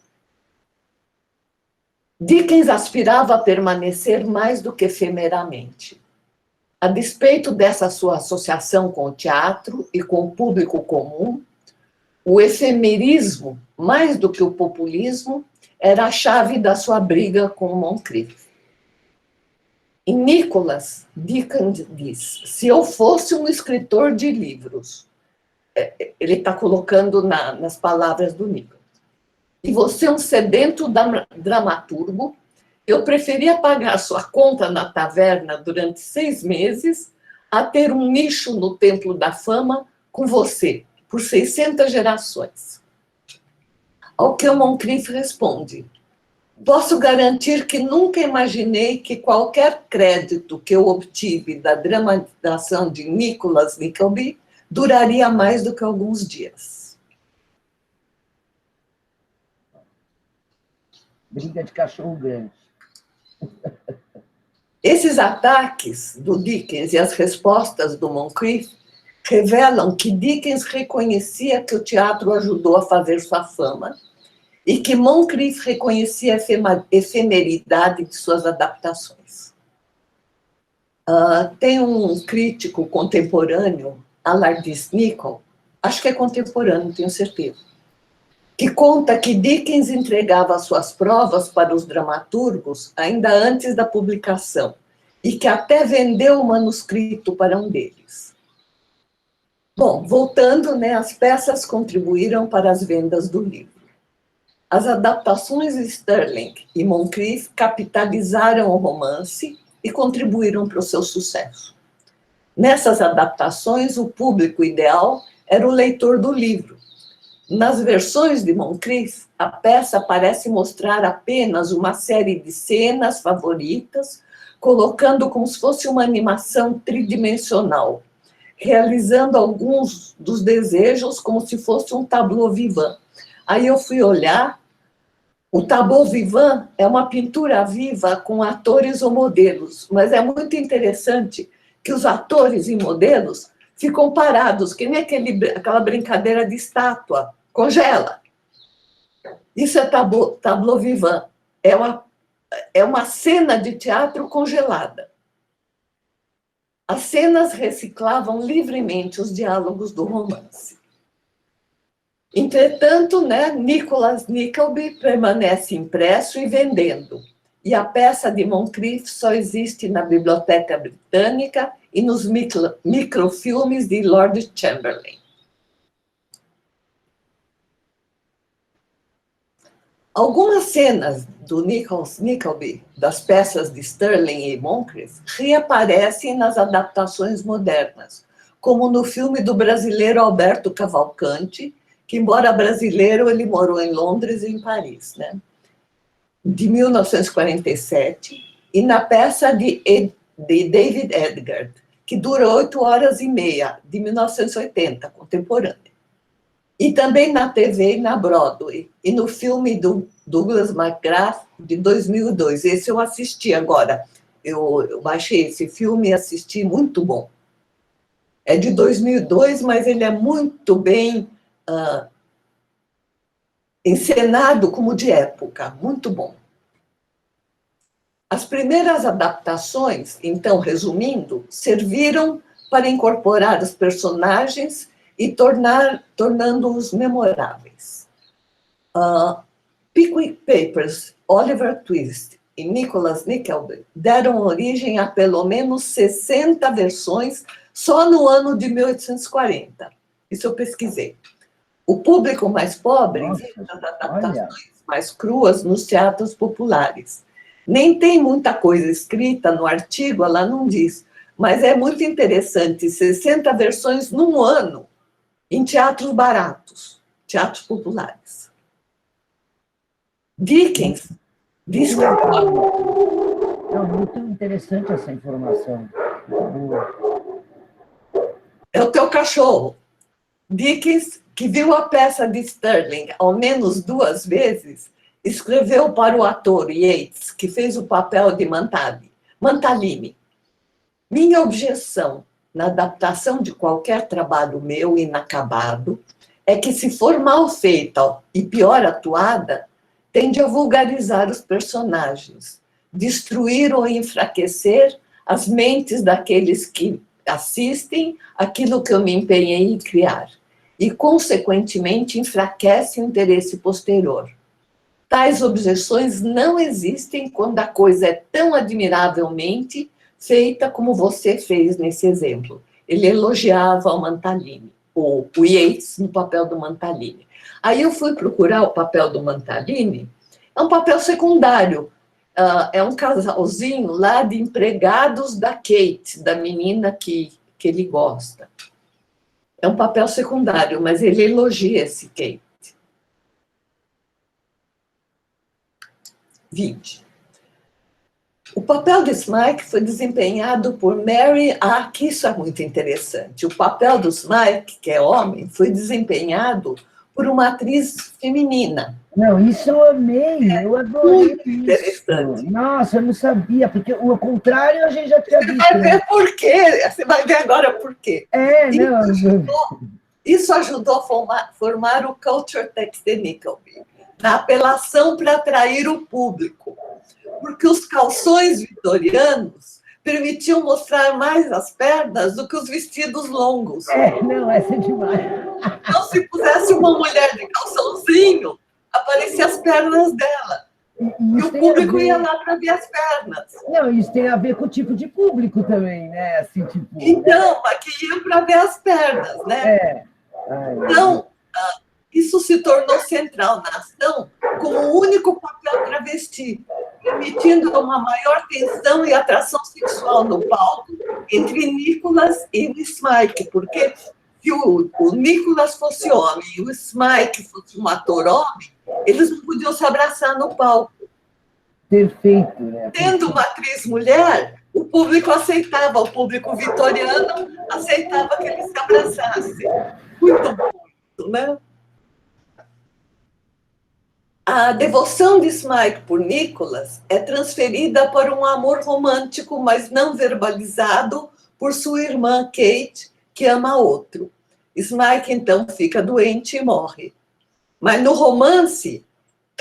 Dickens aspirava a permanecer mais do que efemeramente. A despeito dessa sua associação com o teatro e com o público comum, o efemerismo, mais do que o populismo, era a chave da sua briga com Moncrief. Em Nicholas, Dickens diz, se eu fosse um escritor de livros, ele está colocando nas palavras do Nicholas, e você um sedento dramaturgo, eu preferia pagar sua conta na taverna durante 6 meses a ter um nicho no Templo da Fama com você, por 600 gerações. Ao que o Moncrief responde, posso garantir que nunca imaginei que qualquer crédito que eu obtive da dramatização de Nicholas Nickleby duraria mais do que alguns dias. Briga de cachorro grande. Esses ataques do Dickens e as respostas do Moncrief revelam que Dickens reconhecia que o teatro ajudou a fazer sua fama e que Moncrief reconhecia a efemeridade de suas adaptações. Tem um crítico contemporâneo, Alardis Nicholl, acho que é contemporâneo, tenho certeza, que conta que Dickens entregava suas provas para os dramaturgos ainda antes da publicação e que até vendeu o manuscrito para um deles. Bom, voltando, né, as peças contribuíram para as vendas do livro. As adaptações de Sterling e Moncrief capitalizaram o romance e contribuíram para o seu sucesso. Nessas adaptações, o público ideal era o leitor do livro. Nas versões de Moncrief, a peça parece mostrar apenas uma série de cenas favoritas, colocando como se fosse uma animação tridimensional, realizando alguns dos desejos como se fosse um tableau vivant. Aí eu fui olhar, o tableau vivant é uma pintura viva com atores ou modelos, mas é muito interessante que os atores e modelos ficam parados, que nem aquela brincadeira de estátua, congela. Isso é tableau vivant, é uma cena de teatro congelada. As cenas reciclavam livremente os diálogos do romance. Entretanto, né, Nicholas Nickleby permanece impresso e vendendo, e a peça de Moncrief só existe na Biblioteca Britânica e nos microfilmes de Lord Chamberlain. Algumas cenas do Nicholas Nickleby, das peças de Sterling e Moncrief, reaparecem nas adaptações modernas, como no filme do brasileiro Alberto Cavalcanti, que, embora brasileiro, ele morou em Londres e em Paris, né? De 1947, e na peça de David Edgar, que dura 8 horas e meia, de 1980, contemporânea. E também na TV e na Broadway, e no filme do Douglas McGrath, de 2002. Esse eu assisti agora. Eu baixei esse filme e assisti, muito bom. É de 2002, mas ele é muito bem encenado como de época, muito bom. As primeiras adaptações, então, resumindo, serviram para incorporar os personagens e tornando-os memoráveis. Pickwick Papers, Oliver Twist e Nicholas Nickleby deram origem a pelo menos 60 versões só no ano de 1840. Isso eu pesquisei. O público mais pobre vê as adaptações mais cruas nos teatros populares. Nem tem muita coisa escrita no artigo, ela não diz, mas é muito interessante, 60 versões num ano, em teatros baratos, teatros populares. Dickens diz que... É muito interessante essa informação. É o teu cachorro. Dickens, que viu a peça de Sterling ao menos 2 vezes, escreveu para o ator Yates, que fez o papel de Mantalini. Minha objeção na adaptação de qualquer trabalho meu inacabado é que, se for mal feita e pior atuada, tende a vulgarizar os personagens, destruir ou enfraquecer as mentes daqueles que assistem aquilo que eu me empenhei em criar e, consequentemente, enfraquece o interesse posterior. Tais objeções não existem quando a coisa é tão admiravelmente feita como você fez nesse exemplo. Ele elogiava o Mantalini, o Yates no papel do Mantalini. Aí eu fui procurar o papel do Mantalini, é um papel secundário, é um casalzinho lá de empregados da Kate, da menina que ele gosta. É um papel secundário, mas ele elogia esse Kate. 20. O papel de Smike foi desempenhado por Mary... que isso é muito interessante. O papel do Smike, que é homem, foi desempenhado por uma atriz feminina. Não, isso eu amei, eu adorei Muito isso. interessante. Nossa, eu não sabia, porque o contrário a gente já tinha visto. Você vai ver por quê, você vai ver agora por quê. Isso ajudou a formar o Culture Text de Nickleby, na apelação para atrair o público, porque os calções vitorianos permitiam mostrar mais as pernas do que os vestidos longos. Não, essa é demais. Então, se pusesse uma mulher de calçãozinho, apareciam as pernas dela. E o público ia lá para ver as pernas. Não, isso tem a ver com o tipo de público também, né? Assim, tipo, então, aqui ia para ver as pernas, né? Então, isso se tornou central na ação como o único papel travesti, permitindo uma maior tensão e atração sexual no palco entre Nicholas e o Smike, porque se o Nicholas fosse homem e o Smike fosse um ator homem, eles não podiam se abraçar no palco. Perfeito, né? Tendo uma atriz mulher, o público aceitava, o público vitoriano aceitava que eles se abraçassem. Muito bonito, né? A devoção de Smike por Nicholas é transferida para um amor romântico, mas não verbalizado, por sua irmã Kate, que ama outro. Smike, então, fica doente e morre. Mas no romance,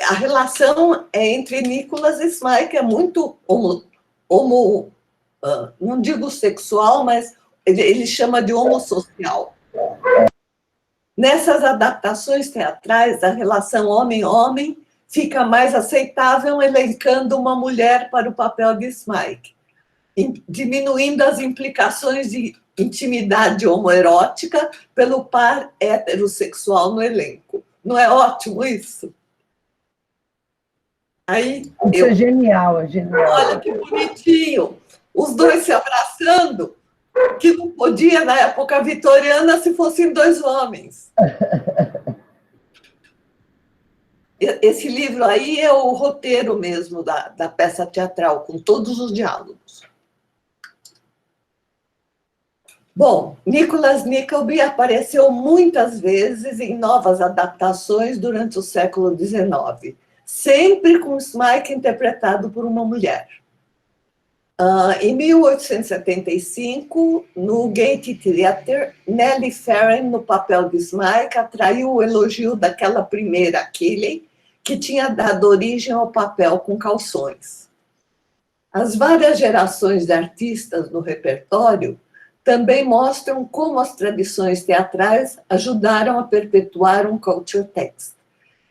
a relação entre Nicholas e Smike é muito não digo sexual, mas ele chama de homossocial. Nessas adaptações teatrais, a relação homem-homem fica mais aceitável, elencando uma mulher para o papel de Smike, diminuindo as implicações de intimidade homoerótica pelo par heterossexual no elenco. Não é ótimo isso? Isso é genial, é genial. Olha que bonitinho. Os dois se abraçando, que não podia, na época vitoriana, se fossem dois homens. Esse livro aí é o roteiro mesmo da peça teatral, com todos os diálogos. Bom, Nicholas Nickleby apareceu muitas vezes em novas adaptações durante o século XIX, sempre com Smike interpretado por uma mulher. Em 1875, no Gaiety Theatre, Nellie Farren, no papel de Smike, atraiu o elogio daquela primeira Keeley, que tinha dado origem ao papel com calções. As várias gerações de artistas no repertório também mostram como as tradições teatrais ajudaram a perpetuar um culture text,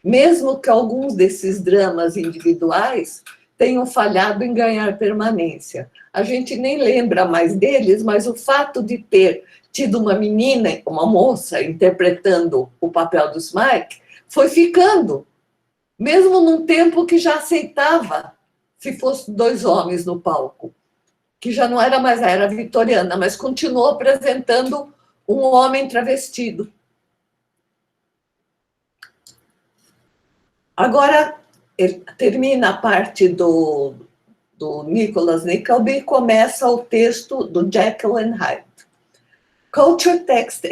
mesmo que alguns desses dramas individuais tenham falhado em ganhar permanência. A gente nem lembra mais deles, mas o fato de ter tido uma menina, uma moça, interpretando o papel do Smike, foi ficando, mesmo num tempo que já aceitava se fossem dois homens no palco, que já não era mais a era vitoriana, mas continuou apresentando um homem travestido. Agora, termina a parte do Nicholas Nickleby e começa o texto do Jekyll and Hyde. Culture text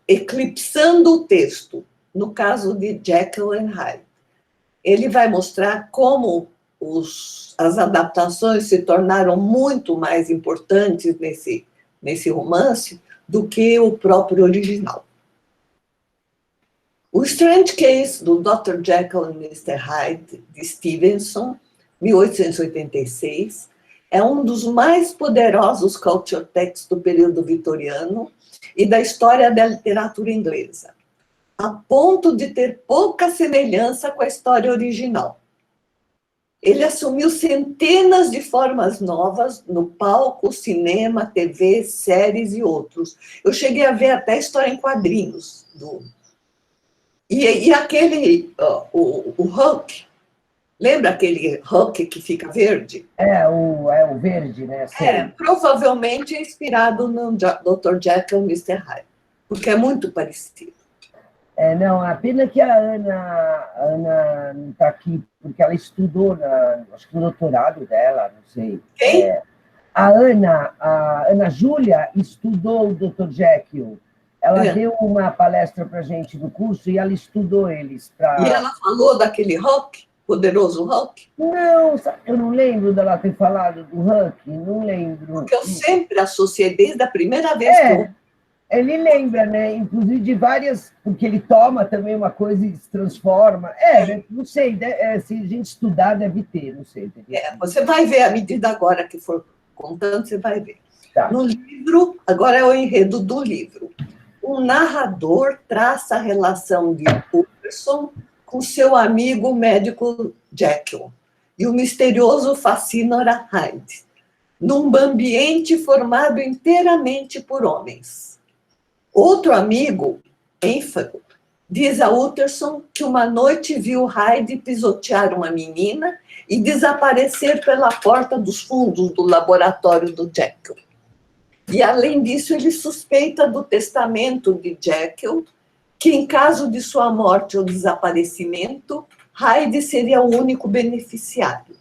eclipsando o texto, no caso de Jekyll and Hyde. Ele vai mostrar como as adaptações se tornaram muito mais importantes nesse romance do que o próprio original. O Strange Case do Dr. Jekyll and Mr. Hyde, de Stevenson, 1886, é um dos mais poderosos culture texts do período vitoriano e da história da literatura inglesa, a ponto de ter pouca semelhança com a história original. Ele assumiu centenas de formas novas no palco, cinema, TV, séries e outros. Eu cheguei a ver até história em quadrinhos. E aquele, o Hulk, lembra aquele Hulk que fica verde? O verde, né? Provavelmente é inspirado no Dr. Jekyll e Mr. Hyde, porque é muito parecido. Não, a pena que a Ana não está aqui, porque ela estudou, acho que no doutorado dela, não sei. Quem? A Ana Júlia estudou o Dr. Jekyll Ela deu uma palestra para a gente do curso e ela estudou eles. E ela falou daquele Huck, poderoso Huck? Não, eu não lembro dela ter falado do Huck, não lembro. Porque eu sempre associei, desde a primeira vez que eu... Ele lembra, né? Inclusive de várias, porque ele toma também uma coisa e se transforma. Não sei, se a gente estudar, deve ter, não sei. Você vai ver, à medida agora que for contando, você vai ver. Tá. No livro, agora é o enredo do livro. O narrador traça a relação de Utterson com seu amigo médico Jekyll e o misterioso fascínora Hyde, num ambiente formado inteiramente por homens. Outro amigo, Enfield, diz a Utterson que uma noite viu Hyde pisotear uma menina e desaparecer pela porta dos fundos do laboratório do Jekyll. E, além disso, ele suspeita do testamento de Jekyll, que, em caso de sua morte ou desaparecimento, Hyde seria o único beneficiário.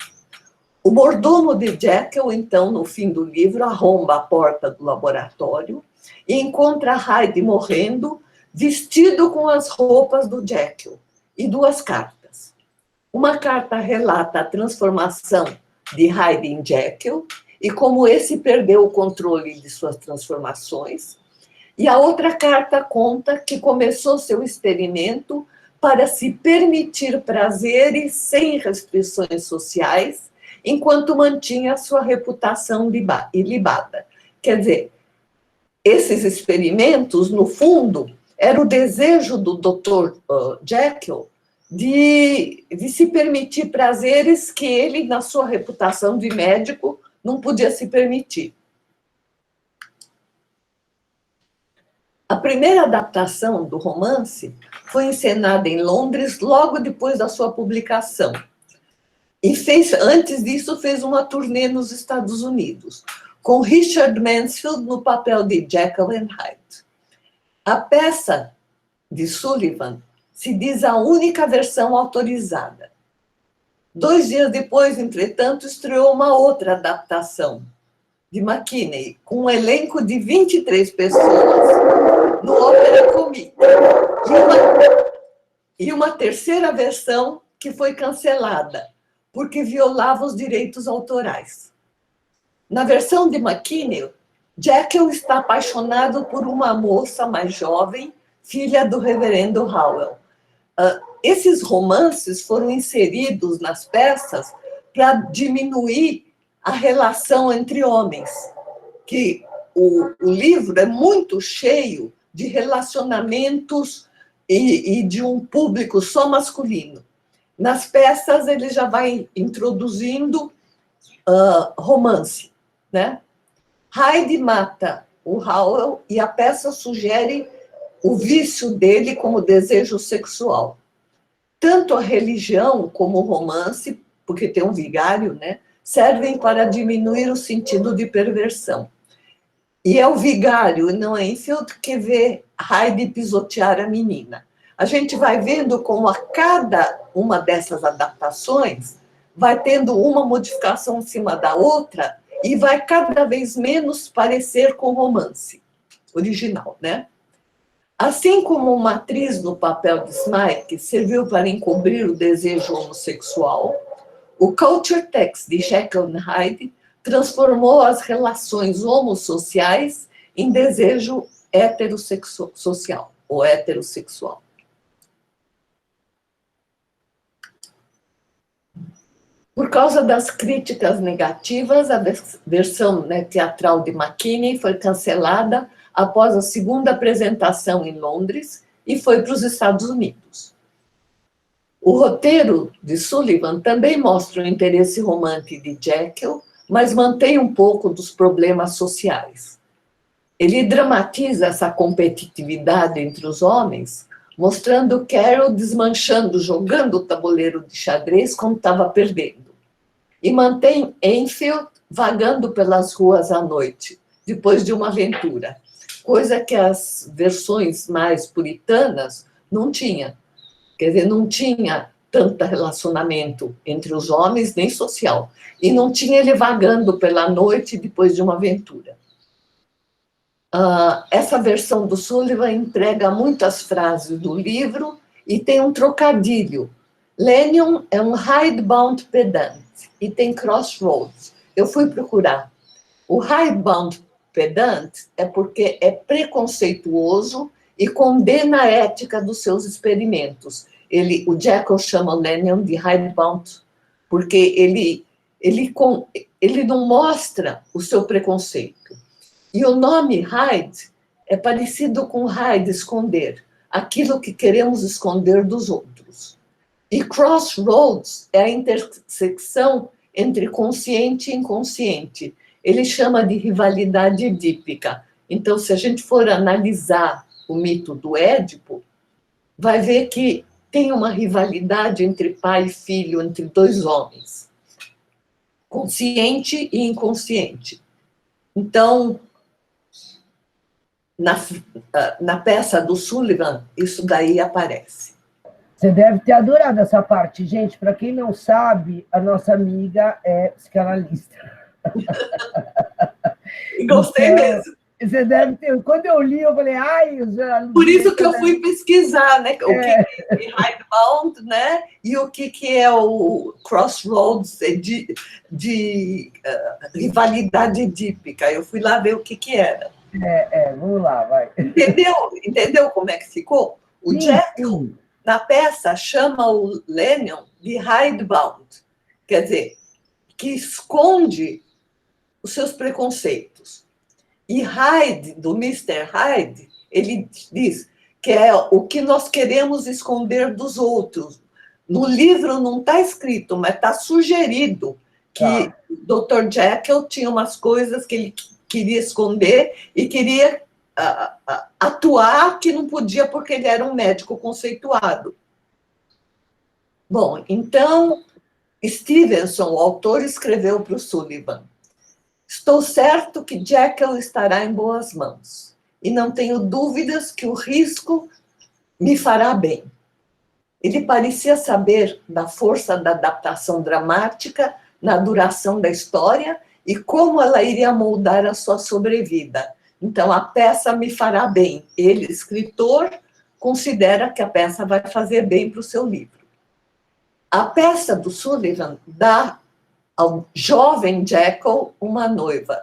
O mordomo de Jekyll, então, no fim do livro, arromba a porta do laboratório e encontra Hyde morrendo, vestido com as roupas do Jekyll, e duas cartas. Uma carta relata a transformação de Hyde em Jekyll, e como esse perdeu o controle de suas transformações, e a outra carta conta que começou seu experimento para se permitir prazeres sem restrições sociais, enquanto mantinha sua reputação ilibada. Quer dizer, esses experimentos, no fundo, era o desejo do Dr. Jekyll de se permitir prazeres que ele, na sua reputação de médico, não podia se permitir. A primeira adaptação do romance foi encenada em Londres logo depois da sua publicação. E antes disso, fez uma turnê nos Estados Unidos, com Richard Mansfield no papel de Jekyll and Hyde. A peça de Sullivan se diz a única versão autorizada. 2 dias depois, entretanto, estreou uma outra adaptação de McKinney, com um elenco de 23 pessoas no Opera Comique. E uma terceira versão que foi cancelada, porque violava os direitos autorais. Na versão de McKinney, Jekyll está apaixonado por uma moça mais jovem, filha do reverendo Howell. Esses romances foram inseridos nas peças para diminuir a relação entre homens, que o livro é muito cheio de relacionamentos e de um público só masculino. Nas peças, ele já vai introduzindo romance, né? Hyde mata o Howell e a peça sugere o vício dele como desejo sexual. Tanto a religião como o romance, porque tem um vigário, né, servem para diminuir o sentido de perversão. E é o vigário, não é Enfield, que vê Hyde pisotear a menina. A gente vai vendo como a cada uma dessas adaptações vai tendo uma modificação em cima da outra e vai cada vez menos parecer com o romance original, né? Assim como uma atriz no papel de Smike serviu para encobrir o desejo homossexual, o culture text de Jekyll and Hyde transformou as relações homossociais em desejo heterossexual ou heterossexual. Por causa das críticas negativas, a versão, né, teatral de McKinney foi cancelada após a segunda apresentação em Londres e foi para os Estados Unidos. O roteiro de Sullivan também mostra o interesse romântico de Jekyll, mas mantém um pouco dos problemas sociais. Ele dramatiza essa competitividade entre os homens, mostrando Carol desmanchando, jogando o tabuleiro de xadrez como estava perdendo. E mantém Enfield vagando pelas ruas à noite, depois de uma aventura, coisa que as versões mais puritanas não tinham. Quer dizer, não tinha tanto relacionamento entre os homens, nem social. E não tinha ele vagando pela noite depois de uma aventura. Essa versão do Sullivan emprega muitas frases do livro e tem um trocadilho. Lennon é um hidebound pedant e tem crossroads. Eu fui procurar. O hidebound pedant é porque é preconceituoso e condena a ética dos seus experimentos. O Jekyll chama o Lennon de hidebound porque ele não mostra o seu preconceito. E o nome hide é parecido com hide, esconder, aquilo que queremos esconder dos outros. E crossroads é a intersecção entre consciente e inconsciente. Ele chama de rivalidade edípica. Então, se a gente for analisar o mito do Édipo, vai ver que tem uma rivalidade entre pai e filho, entre dois homens, consciente e inconsciente. Então, na peça do Sullivan, isso daí aparece. Você deve ter adorado essa parte. Gente, para quem não sabe, a nossa amiga é psicanalista. Gostei então, mesmo. Você deve ter... Quando eu li, eu falei, ai... Por isso que eu fui pesquisar, né? O que é hidebound, né? E o que é o crossroads de rivalidade edípica. Eu fui lá ver o que era. Vamos lá, vai. Entendeu como é que ficou? O Jekyll, na peça, chama o Lennon de hidebound. Quer dizer, que esconde os seus preconceitos. E Hyde, do Mr. Hyde, ele diz que é o que nós queremos esconder dos outros. No livro não está escrito, mas está sugerido que o Dr. Jekyll tinha umas coisas que ele queria esconder e queria atuar que não podia porque ele era um médico conceituado. Bom, então, Stevenson, o autor, escreveu para o Sullivan: estou certo que Jekyll estará em boas mãos e não tenho dúvidas que o risco me fará bem. Ele parecia saber da força da adaptação dramática na duração da história e como ela iria moldar a sua sobrevida. Então, a peça me fará bem. Ele, escritor, considera que a peça vai fazer bem para o seu livro. A peça do Sullivan dá ao jovem Jekyll uma noiva.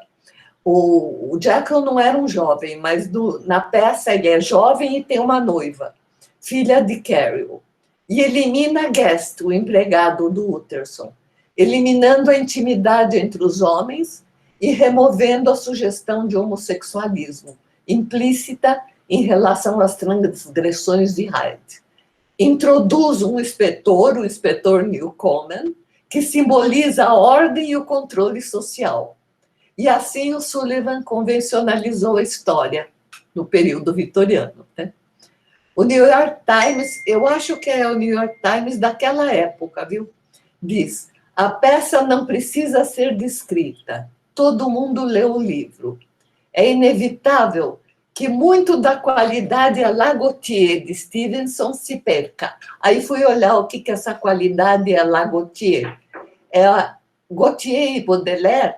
O Jekyll não era um jovem, mas na peça ele é jovem e tem uma noiva, filha de Carroll. E elimina Guest, o empregado do Utterson, eliminando a intimidade entre os homens e removendo a sugestão de homossexualismo, implícita em relação às transgressões de Hyde. Introduz um inspetor, o inspetor Newcomen, que simboliza a ordem e o controle social. E assim o Sullivan convencionalizou a história no período vitoriano, né? O New York Times, eu acho que é o New York Times daquela época, viu? Diz: a peça não precisa ser descrita, todo mundo leu o livro. É inevitável que muito da qualidade à la Gautier de Stevenson se perca. Aí fui olhar o que essa qualidade é la Gautier. Gautier e Baudelaire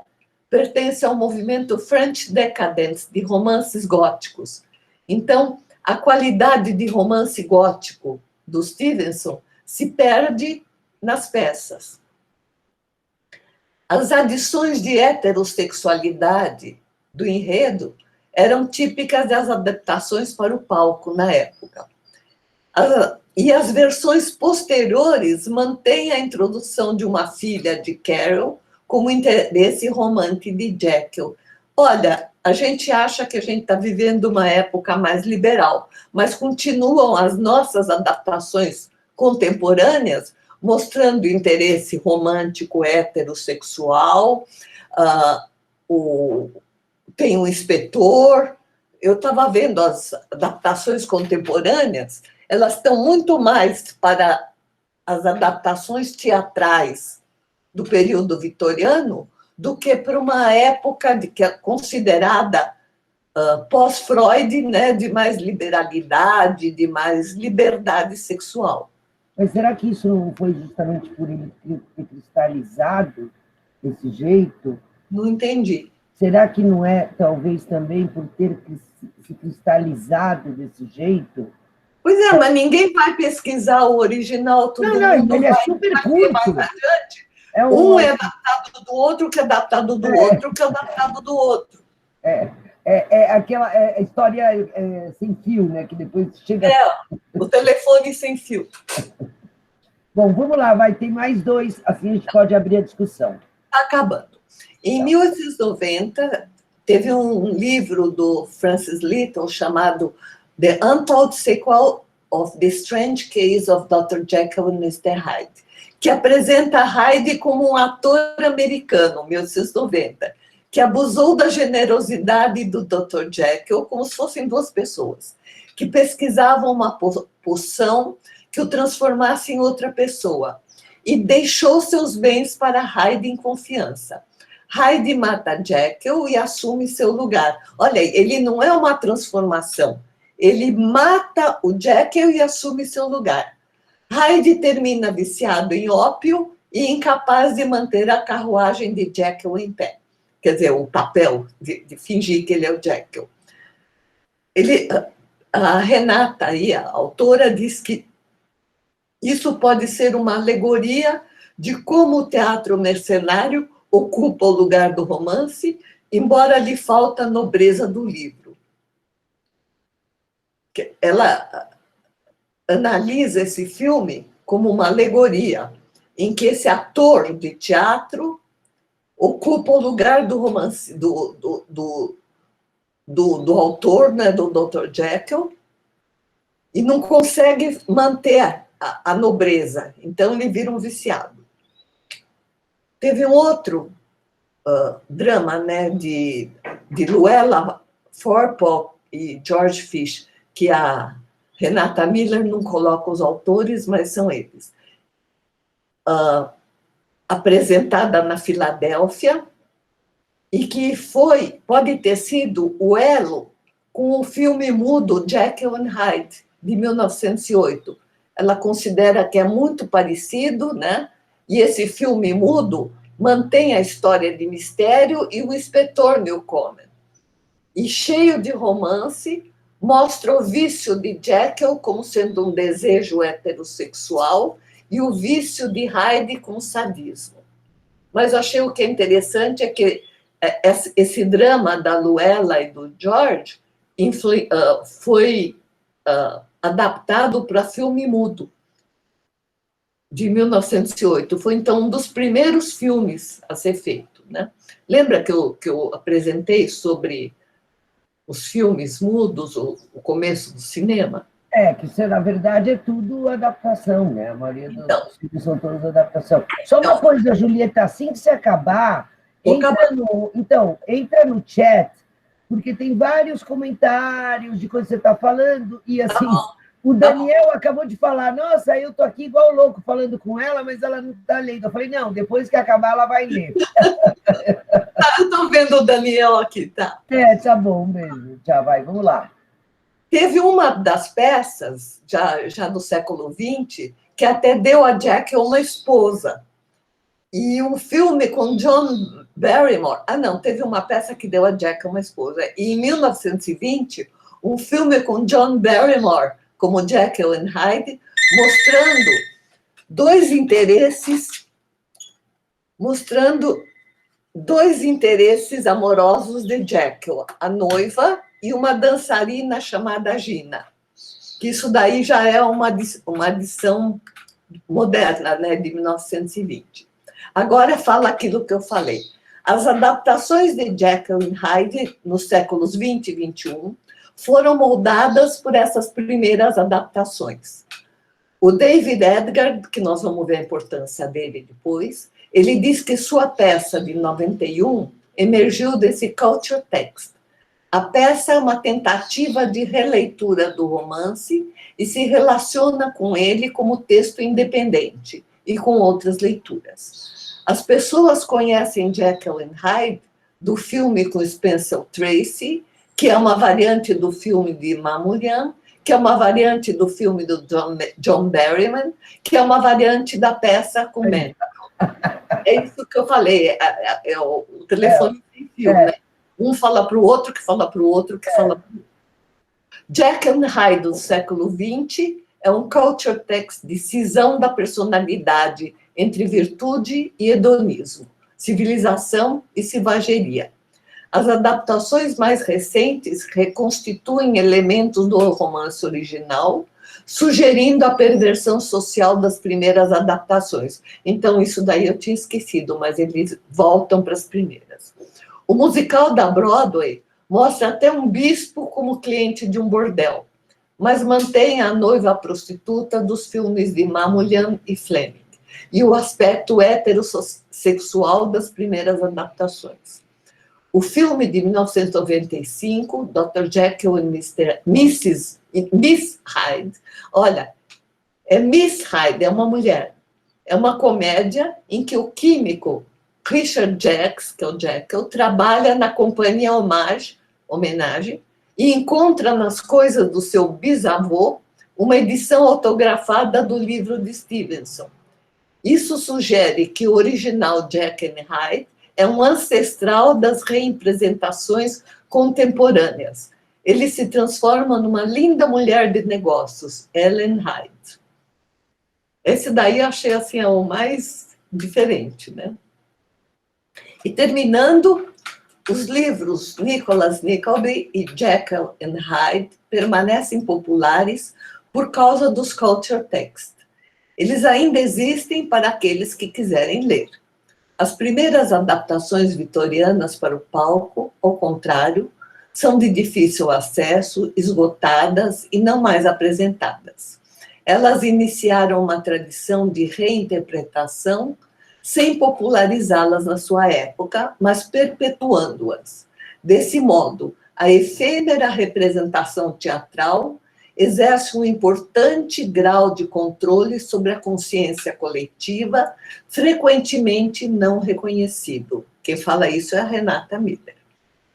pertencem ao movimento French Decadence, de romances góticos. Então, a qualidade de romance gótico do Stevenson se perde nas peças. As adições de heterossexualidade do enredo eram típicas das adaptações para o palco na época. E as versões posteriores mantêm a introdução de uma filha de Carroll como interesse romântico de Jekyll. Olha, a gente acha que a gente está vivendo uma época mais liberal, mas continuam as nossas adaptações contemporâneas mostrando interesse romântico heterossexual, tem um inspetor. Eu estava vendo as adaptações contemporâneas, elas estão muito mais para as adaptações teatrais do período vitoriano do que para uma época que é considerada pós-Freud, né, de mais liberalidade, de mais liberdade sexual. Mas será que isso não foi justamente por ele ter cristalizado desse jeito? Não entendi. Será que não é, talvez, também por ter se cristalizado desse jeito? Pois é, mas ninguém vai pesquisar o original, todo mundo ele é super curto. Mais adiante. É um é adaptado do outro, que é adaptado do outro, que é adaptado do outro. Aquela história sem fio, né? Que depois chega... o telefone sem fio. Bom, vamos lá, vai ter mais 2, assim a gente pode abrir a discussão. Está acabando. Em 1890, teve um livro do Francis Little chamado The Untold Sequel of the Strange Case of Dr. Jekyll and Mr. Hyde, que apresenta Hyde como um ator americano, 1890, que abusou da generosidade do Dr. Jekyll como se fossem 2 pessoas, que pesquisavam uma poção que o transformasse em outra pessoa, e deixou seus bens para Hyde em confiança. Hyde mata Jekyll e assume seu lugar. Olha, ele não é uma transformação, ele mata o Jekyll e assume seu lugar. Hyde termina viciado em ópio e incapaz de manter a carruagem de Jekyll em pé. Quer dizer, o papel de fingir que ele é o Jekyll. A Renata, aí, a autora, diz que isso pode ser uma alegoria de como o teatro mercenário ocupa o lugar do romance, embora lhe falta a nobreza do livro. Ela analisa esse filme como uma alegoria, em que esse ator de teatro ocupa o lugar do romance, do autor, né, do Dr. Jekyll, e não consegue manter a nobreza, então ele vira um viciado. Teve um outro drama, né, de Luella Thorpe e George Fish, que a Renata Miller não coloca os autores, mas são eles. Apresentada na Filadélfia, e que pode ter sido o elo com o filme mudo Jekyll and Hyde, de 1908. Ela considera que é muito parecido, né? E esse filme mudo mantém a história de mistério e o inspetor Newcomen. E cheio de romance, mostra o vício de Jekyll como sendo um desejo heterossexual e o vício de Hyde com sadismo. Mas eu achei o que é interessante é que esse drama da Luella e do George foi adaptado para filme mudo, de 1908. Foi, então, um dos primeiros filmes a ser feito, né? Lembra que eu apresentei sobre os filmes mudos, o começo do cinema? Que isso, na verdade, é tudo adaptação, né? A maioria dos filmes são todos adaptação. Só uma coisa, Julieta, assim que você acabar, entra no chat, porque tem vários comentários de coisa que você está falando, e assim, o Daniel acabou de falar, nossa, eu estou aqui igual louco falando com ela, mas ela não está lendo. Eu falei, não, depois que acabar ela vai ler. Eu estou vendo o Daniel aqui, tá? Tá bom, um beijo. Tchau, vai, vamos lá. Teve uma das peças, já do século XX, que até deu a Jekyll uma esposa. E um filme com John Barrymore... teve uma peça que deu a Jekyll uma esposa. E em 1920, um filme com John Barrymore, como Jekyll and Hyde, mostrando dois interesses amorosos de Jekyll, a noiva e uma dançarina chamada Gina. Que isso daí já é uma adição moderna, né, de 1920. Agora fala aquilo que eu falei. As adaptações de Jekyll e Hyde nos séculos 20 e 21 foram moldadas por essas primeiras adaptações. O David Edgar, que nós vamos ver a importância dele depois, ele diz que sua peça de 91 emergiu desse culture text. A peça é uma tentativa de releitura do romance e se relaciona com ele como texto independente e com outras leituras. As pessoas conhecem Jekyll and Hyde do filme com Spencer Tracy, que é uma variante do filme de Mamoulian, que é uma variante do filme do John Barrymore, que é uma variante da peça com Mandel. É isso que eu falei, é o telefone sem fio, né? Um fala para o outro, que fala para o outro, que fala para o outro. Jekyll and Hyde do século XX é um culture text de cisão da personalidade entre virtude e hedonismo, civilização e selvageria. As adaptações mais recentes reconstituem elementos do romance original, sugerindo a perversão social das primeiras adaptações. Então, isso daí eu tinha esquecido, mas eles voltam para as primeiras. O musical da Broadway mostra até um bispo como cliente de um bordel, mas mantém a noiva prostituta dos filmes de Mamoulian e Fleming, e o aspecto heterossexual das primeiras adaptações. O filme de 1995, Dr. Jekyll and Miss Hyde, olha, Miss Hyde é uma mulher, é uma comédia em que o químico Richard Jacques, que é o Jekyll, trabalha na companhia homenagem, e encontra nas coisas do seu bisavô uma edição autografada do livro de Stevenson. Isso sugere que o original Jekyll and Hyde é um ancestral das representações contemporâneas. Ele se transforma numa linda mulher de negócios, Ellen Hyde. Esse daí eu achei assim, o mais diferente, né? E terminando, os livros Nicholas Nickleby e Jekyll and Hyde permanecem populares por causa dos culture text. Eles ainda existem para aqueles que quiserem ler. As primeiras adaptações vitorianas para o palco, ao contrário, são de difícil acesso, esgotadas e não mais apresentadas. Elas iniciaram uma tradição de reinterpretação sem popularizá-las na sua época, mas perpetuando-as. Desse modo, a efêmera representação teatral exerce um importante grau de controle sobre a consciência coletiva, frequentemente não reconhecido. Quem fala isso é a Renata Miller.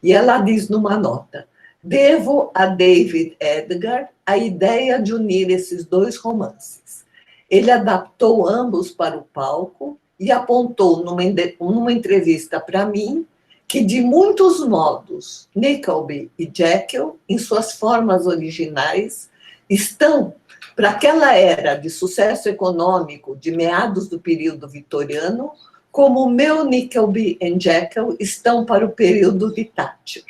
E ela diz numa nota: devo a David Edgar a ideia de unir esses dois romances. Ele adaptou ambos para o palco e apontou numa entrevista para mim que, de muitos modos, Nickleby e Jekyll, em suas formas originais, estão, para aquela era de sucesso econômico de meados do período vitoriano, como o meu Nickleby e Jekyll estão para o período de Thatcher.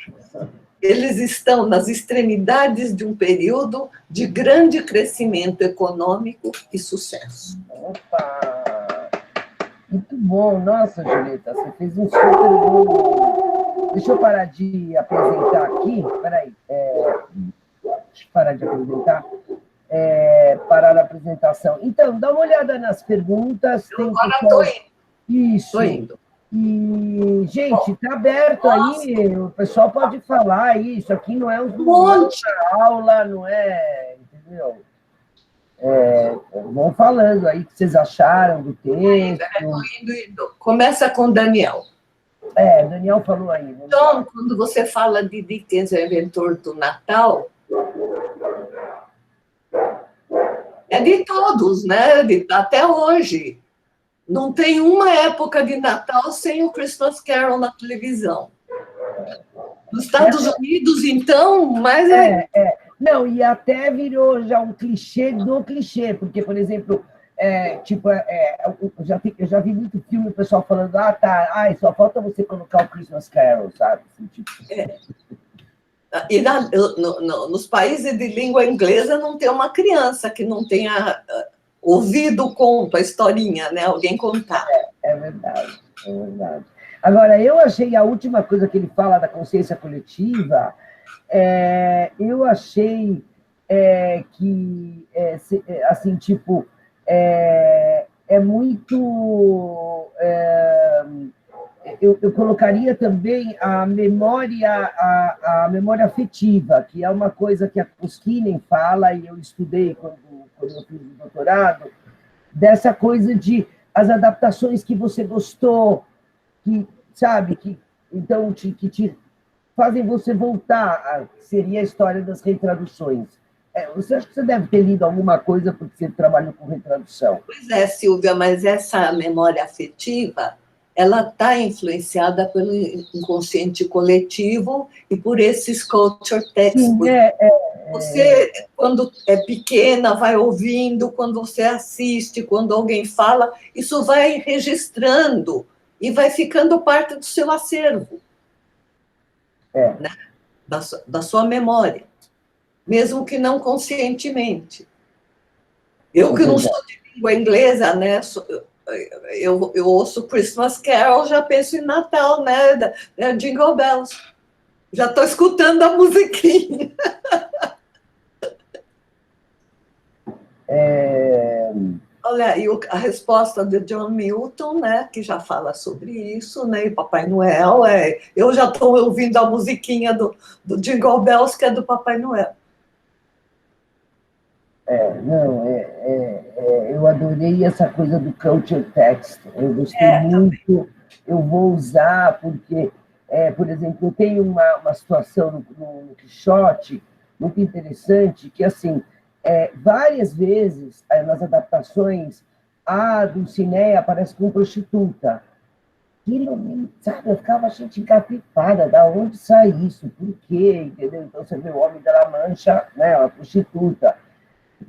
Eles estão nas extremidades de um período de grande crescimento econômico e sucesso. Opa! Muito bom. Nossa, Julieta, você fez um super bom. Deixa eu parar de apresentar aqui. Espera aí. Deixa eu parar de apresentar. Parar a apresentação. Então, dá uma olhada nas perguntas. Agora estou indo. Isso. Estou indo. E, gente, está aberto aí, o pessoal pode falar aí, isso aqui não é uma aula, não é, entendeu? Vão falando aí o que vocês acharam do texto. Indo. Começa com Daniel. Daniel falou aí. Então, quando você fala de Dickens, o inventor do Natal, é de todos, né? Até hoje. Não tem uma época de Natal sem o Christmas Carol na televisão. Nos Estados Unidos, então, mais Não, e até virou já um clichê do clichê, porque, por exemplo, eu já vi muito filme, o pessoal falando, só falta você colocar o Christmas Carol, sabe? Assim, tipo... E nos países de língua inglesa não tem uma criança que não tenha ouvido o conto, a historinha, né? Alguém contar. É verdade, é verdade. Agora, eu achei a última coisa que ele fala da consciência coletiva, eu achei que, assim, tipo, é muito... Eu colocaria também a memória afetiva, que é uma coisa que a Koskinen fala, e eu estudei quando eu fiz o doutorado, dessa coisa de as adaptações que você gostou, que, sabe, que te fazem você voltar, seria a história das retraduções. Você acha que você deve ter lido alguma coisa porque você trabalhou com retradução? Pois é, Silvia, mas essa memória afetiva ela está influenciada pelo inconsciente coletivo e por esses culture textbooks. Você, quando é pequena, vai ouvindo, quando você assiste, quando alguém fala, isso vai registrando e vai ficando parte do seu acervo, né? da sua memória, mesmo que não conscientemente. Eu que não sou de língua inglesa, né? Eu ouço Christmas Carol, já penso em Natal, né? Jingle Bells. Já estou escutando a musiquinha. Olha, e a resposta de John Milton, né, que já fala sobre isso, né, e Papai Noel, eu já estou ouvindo a musiquinha do Jingle Bells, que é do Papai Noel. Eu adorei essa coisa do culture text, eu gostei muito, também. Eu vou usar, porque, por exemplo, eu tenho uma situação no Quixote muito interessante, que, assim, várias vezes, nas adaptações, a Dulcinea aparece como prostituta. Aquilo, sabe, eu ficava encapitada, da onde sai isso, por quê, entendeu? Então, você vê o Homem da Mancha, né, uma prostituta.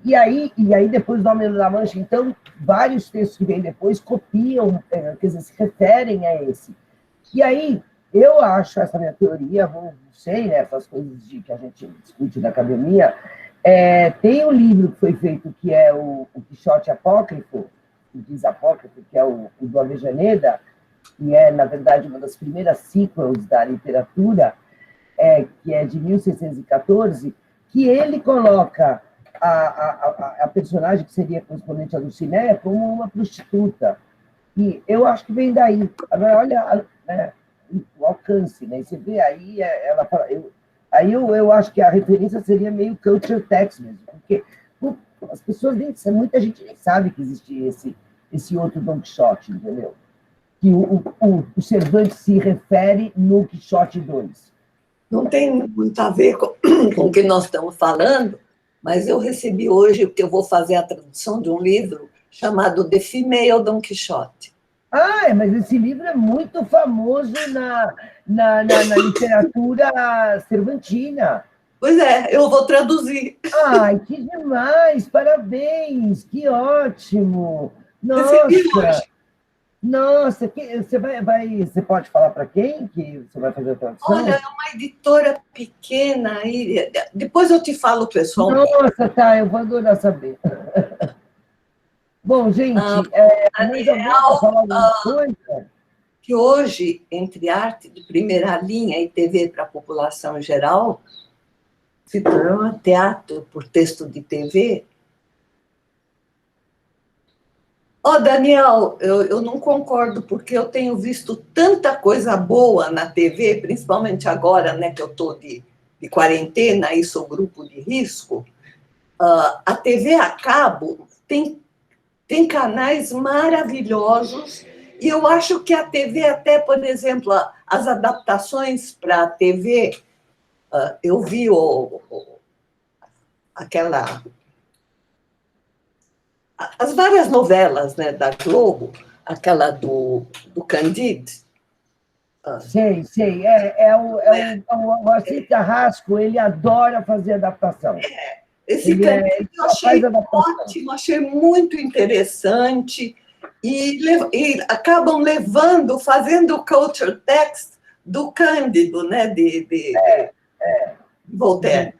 E aí depois do Homem da Mancha, então, vários textos que vêm depois copiam, quer dizer, se referem a esse. E aí, eu acho, essa minha teoria, não sei, né, essas coisas que a gente discute na academia, tem um livro que foi feito, que é o Quixote Apócrifo, o Desapócrifo, que é o do Avejaneda, que é, na verdade, uma das primeiras sequels da literatura, que é de 1614, que ele coloca a personagem que seria correspondente à Dulcinea como uma prostituta. E eu acho que vem daí. Agora, olha, né, o alcance, né? Você vê aí, ela fala... eu acho que a referência seria meio culture text mesmo, porque as pessoas, muita gente nem sabe que existe esse outro Don Quixote, entendeu? Que o Cervantes se refere no Quixote 2. Não tem muito a ver com o que nós estamos falando, mas eu recebi hoje, porque eu vou fazer a tradução de um livro chamado The Female Don Quixote. Mas esse livro é muito famoso na literatura cervantina. Pois é, eu vou traduzir. Ai, que demais! Parabéns! Que ótimo! Nossa! Recebi hoje. Nossa, você pode falar para quem que você vai fazer a tradução? Olha, é uma editora pequena, e depois eu te falo pessoalmente. Nossa, tá, eu vou adorar saber. Bom, gente, mais alguém para falar alguma coisa? Que hoje, entre arte de primeira linha e TV para a população em geral, se torna teatro por texto de TV. Daniel, eu não concordo, porque eu tenho visto tanta coisa boa na TV, principalmente agora, né, que eu estou de quarentena e sou grupo de risco. A TV a cabo tem canais maravilhosos, e eu acho que a TV até, por exemplo, as adaptações para a TV, eu vi as várias novelas, né, da Globo, aquela do Candide. Sei. O Assis Carrasco, ele adora fazer adaptação. Esse Candide eu achei ótimo, achei muito interessante, e acabam fazendo o culture text do Cândido, né, de Voltaire.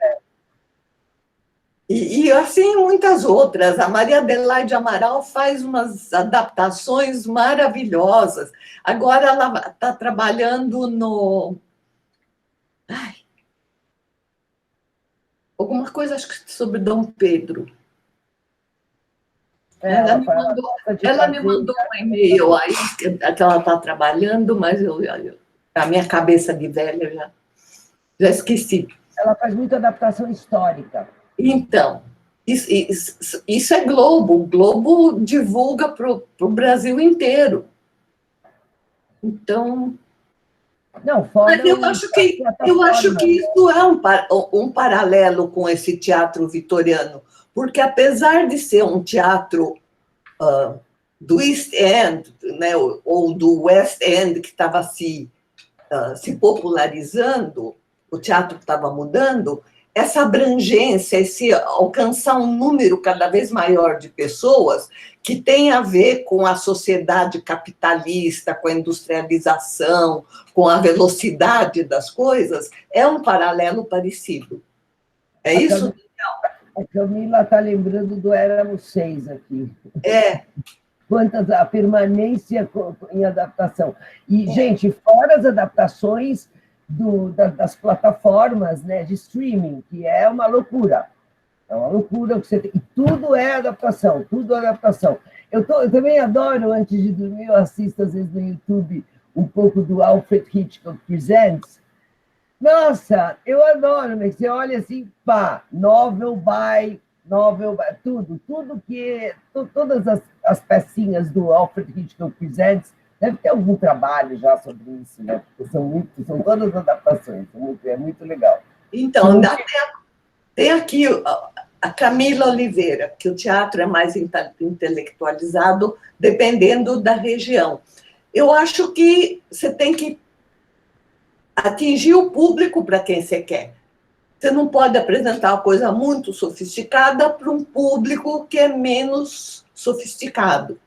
E assim, muitas outras. A Maria Adelaide Amaral faz umas adaptações maravilhosas. Agora ela está trabalhando no... alguma coisa, acho que sobre Dom Pedro. Ela me mandou um e-mail aí, que ela está trabalhando, mas a minha cabeça de velha já esqueci. Ela faz muita adaptação histórica. Então, isso é Globo. O Globo divulga para o Brasil inteiro. Então... Não, fora mas eu acho que isso é um paralelo com esse teatro vitoriano, porque apesar de ser um teatro do East End, né, ou do West End, que estava se popularizando, o teatro estava mudando, essa abrangência, esse alcançar um número cada vez maior de pessoas que tem a ver com a sociedade capitalista, com a industrialização, com a velocidade das coisas, é um paralelo parecido. É isso? A Camila está lembrando do Éramos Seis aqui. Quantas a permanência em adaptação. E, gente, fora as adaptações das plataformas, né, de streaming, que é uma loucura. É uma loucura que você tem. E tudo é adaptação, tudo é adaptação. Eu também adoro, antes de dormir, eu assisto, às vezes, no YouTube, um pouco do Alfred Hitchcock Presents. Nossa, eu adoro, né? Você olha assim, pá, novel by, tudo que... Todas as pecinhas do Alfred Hitchcock Presents, deve ter algum trabalho já sobre isso, né? Porque são todas adaptações, é muito legal. Então, tem aqui a Camila Oliveira, que o teatro é mais intelectualizado dependendo da região. Eu acho que você tem que atingir o público para quem você quer. Você não pode apresentar uma coisa muito sofisticada para um público que é menos sofisticado.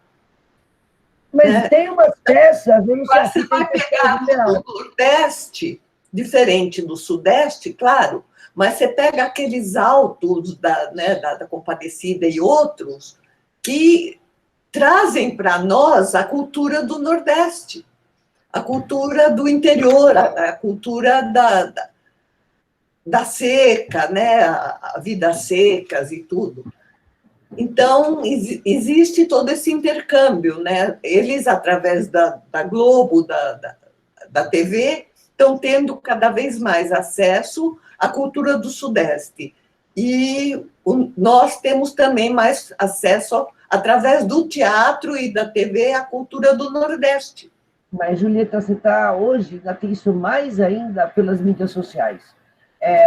Mas tem umas peças... Eu não sei, você vai pegar no Nordeste, diferente do Sudeste, claro, mas você pega aqueles autos da Compadecida e outros que trazem para nós a cultura do Nordeste, a cultura do interior, a cultura da seca, né? A vida secas e tudo. Então, existe todo esse intercâmbio, né? Eles, através da Globo, da TV, estão tendo cada vez mais acesso à cultura do Sudeste. E nós temos também mais acesso, através do teatro e da TV, à cultura do Nordeste. Mas, Julieta, você está hoje, ainda tem isso mais ainda pelas mídias sociais.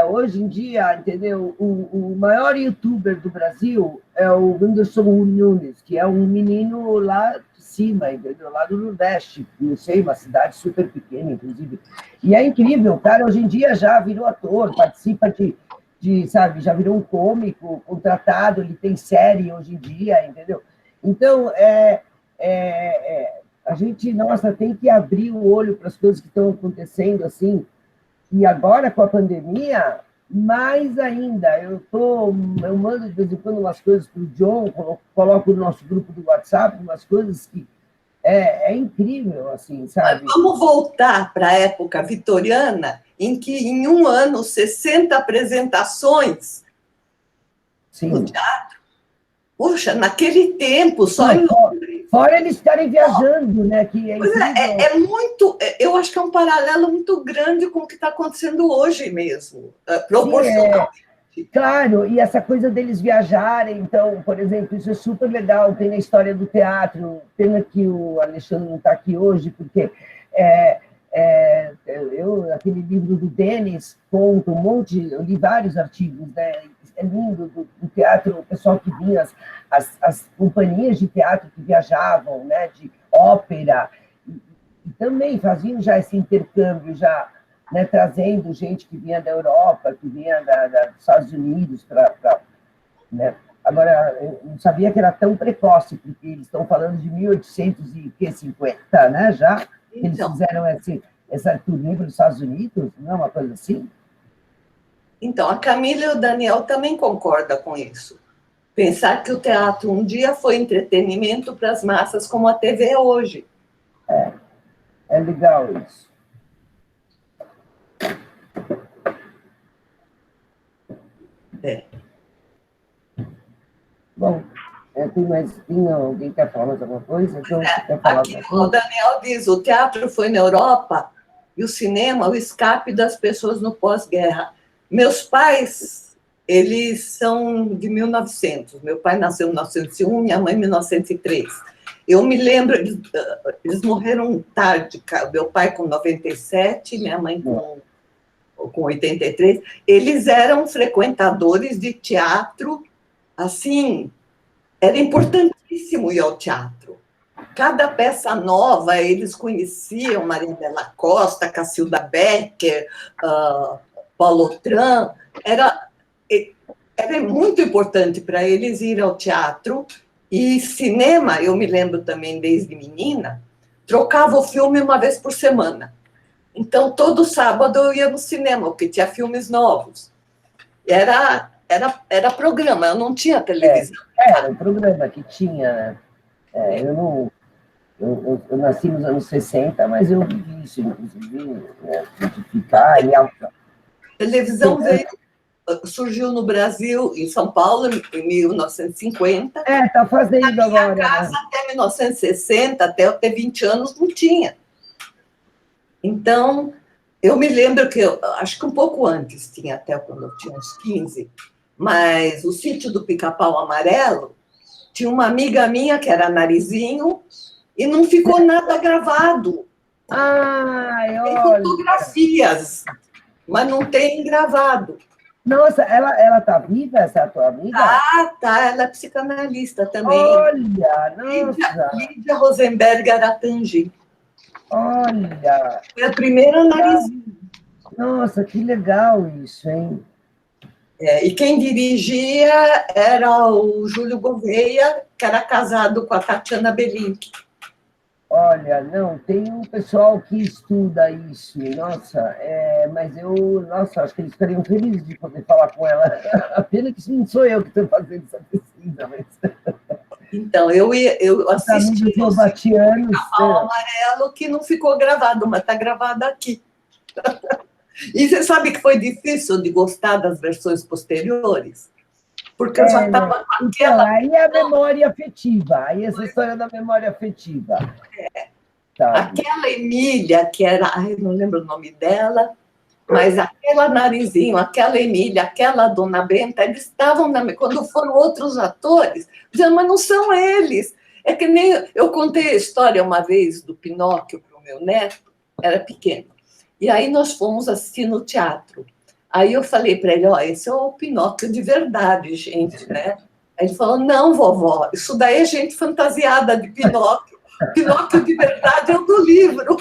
Hoje em dia, entendeu? O maior youtuber do Brasil é o Whindersson Nunes, que é um menino lá de cima, entendeu? Lá do Nordeste, não sei, uma cidade super pequena, inclusive. E é incrível, o cara hoje em dia já virou ator, participa sabe, já virou um cômico contratado, ele tem série hoje em dia, entendeu? Então, a gente, nossa, tem que abrir o olho para as coisas que estão acontecendo, assim. E agora, com a pandemia, mais ainda. Eu mando de vez em quando umas coisas para o John, coloco no nosso grupo do WhatsApp, umas coisas que é incrível, assim, sabe? Mas vamos voltar para a época vitoriana, em que, em um ano, 60 apresentações no teatro. Puxa, naquele tempo, só em Londres. Fora eles estarem viajando, né? Que é muito... Eu acho que é um paralelo muito grande com o que está acontecendo hoje mesmo, proporcionalmente. Claro, e essa coisa deles viajarem, então, por exemplo, isso é super legal, tem na história do teatro, pena que o Alexandre não está aqui hoje, porque aquele livro do Denis conta um monte, eu li vários artigos, né? É lindo, do teatro, o pessoal que vinha, as companhias de teatro que viajavam, né, de ópera, e também faziam já esse intercâmbio, já, né, trazendo gente que vinha da Europa, que vinha dos Estados Unidos, né? Agora, eu não sabia que era tão precoce, porque eles estão falando de 1850, né, já, que eles fizeram essa turnê para os Estados Unidos, não é uma coisa assim? Então, a Camila e o Daniel também concordam com isso. Pensar que o teatro um dia foi entretenimento para as massas, como a TV é hoje. É legal isso. Bom, alguém quer falar mais alguma coisa? Então, quer falar aqui, o Daniel diz, o teatro foi na Europa e o cinema o escape das pessoas no pós-guerra. Meus pais, eles são de 1900. Meu pai nasceu em 1901, minha mãe em 1903. Eu me lembro, eles morreram tarde, meu pai com 97, minha mãe com 83. Eles eram frequentadores de teatro, assim, era importantíssimo ir ao teatro. Cada peça nova, eles conheciam Marinela Costa, Cacilda Becker, Paulo Otran. Era muito importante para eles ir ao teatro. E cinema, eu me lembro também desde menina, trocava o filme uma vez por semana. Então, todo sábado eu ia no cinema, porque tinha filmes novos. Era programa, eu não tinha televisão. Era um programa que tinha, né? Eu nasci nos anos 60, mas eu vivi isso, inclusive, né, de ficar em alta. Televisão surgiu no Brasil, em São Paulo, em 1950. Está fazendo agora. Na minha casa, até 1960, até eu ter 20 anos, não tinha. Então, eu me lembro que, acho que um pouco antes, tinha até quando eu tinha uns 15, mas o Sítio do Pica-Pau Amarelo, tinha uma amiga minha que era Narizinho, e não ficou nada gravado. Ai, tem olha. fotografias, mas não tem gravado. Nossa, ela tá viva, essa tua amiga? Tá, ela é psicanalista também. Olha, nossa. Lídia Rosenberg Aratangi. Olha. Foi a primeira Narizinho. Nossa, que legal isso, hein? E quem dirigia era o Júlio Gouveia, que era casado com a Tatiana Belink. Olha, não, tem um pessoal que estuda isso, nossa, mas nossa, acho que eles ficariam felizes de poder falar com ela. A pena que não sou eu que estou fazendo essa pesquisa, mas... Então, eu assisti o Pica-Pau Amarelo, que não ficou gravado, mas está gravado aqui. E você sabe que foi difícil de gostar das versões posteriores? Porque eu já estava com aquela... Aí é a memória afetiva, aí essa história da memória afetiva. Aquela Emília, que era... Ai, não lembro o nome dela, mas aquela Narizinho, aquela Emília, aquela Dona Benta, eles estavam... Quando foram outros atores, dizendo, mas não são eles. É que nem... Eu contei a história uma vez do Pinóquio para o meu neto, era pequeno. E aí nós fomos assistir no teatro. Aí eu falei para ele, esse é o Pinóquio de verdade, gente, né? Aí ele falou, não, vovó, isso daí é gente fantasiada de Pinóquio. Pinóquio de verdade é o do livro.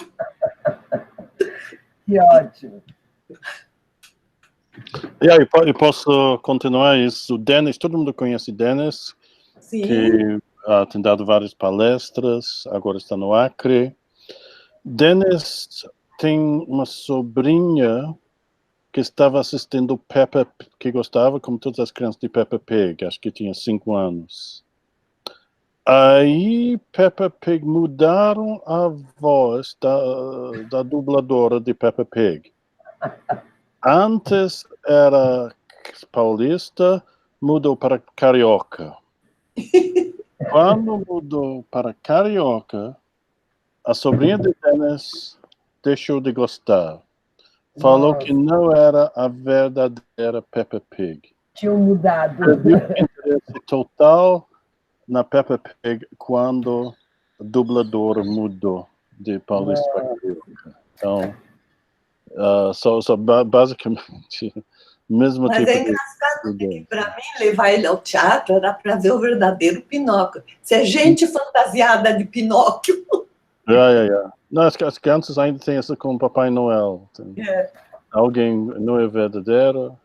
Que ótimo. E aí, eu posso continuar isso. O Denis, todo mundo conhece Denis, Sim. Que tem dado várias palestras, agora está no Acre. Denis tem uma sobrinha que estava assistindo Peppa, que gostava, como todas as crianças, de Peppa Pig, acho que tinha 5 anos. Aí Peppa Pig mudaram a voz da dubladora de Peppa Pig. Antes era paulista, mudou para carioca. Quando mudou para carioca, a sobrinha de Denis deixou de gostar. Falou que não era a verdadeira Peppa Pig. Tinham mudado. Perdeu interesse total na Peppa Pig quando a dubladora mudou de paulista para carioca. Então, basicamente, mesmo Mas tipo é engraçado que, para mim, levar ele ao teatro era para ver o verdadeiro Pinóquio. Se é gente fantasiada de Pinóquio... Não, as crianças ainda têm isso com o Papai Noel. Alguém não é verdadeiro.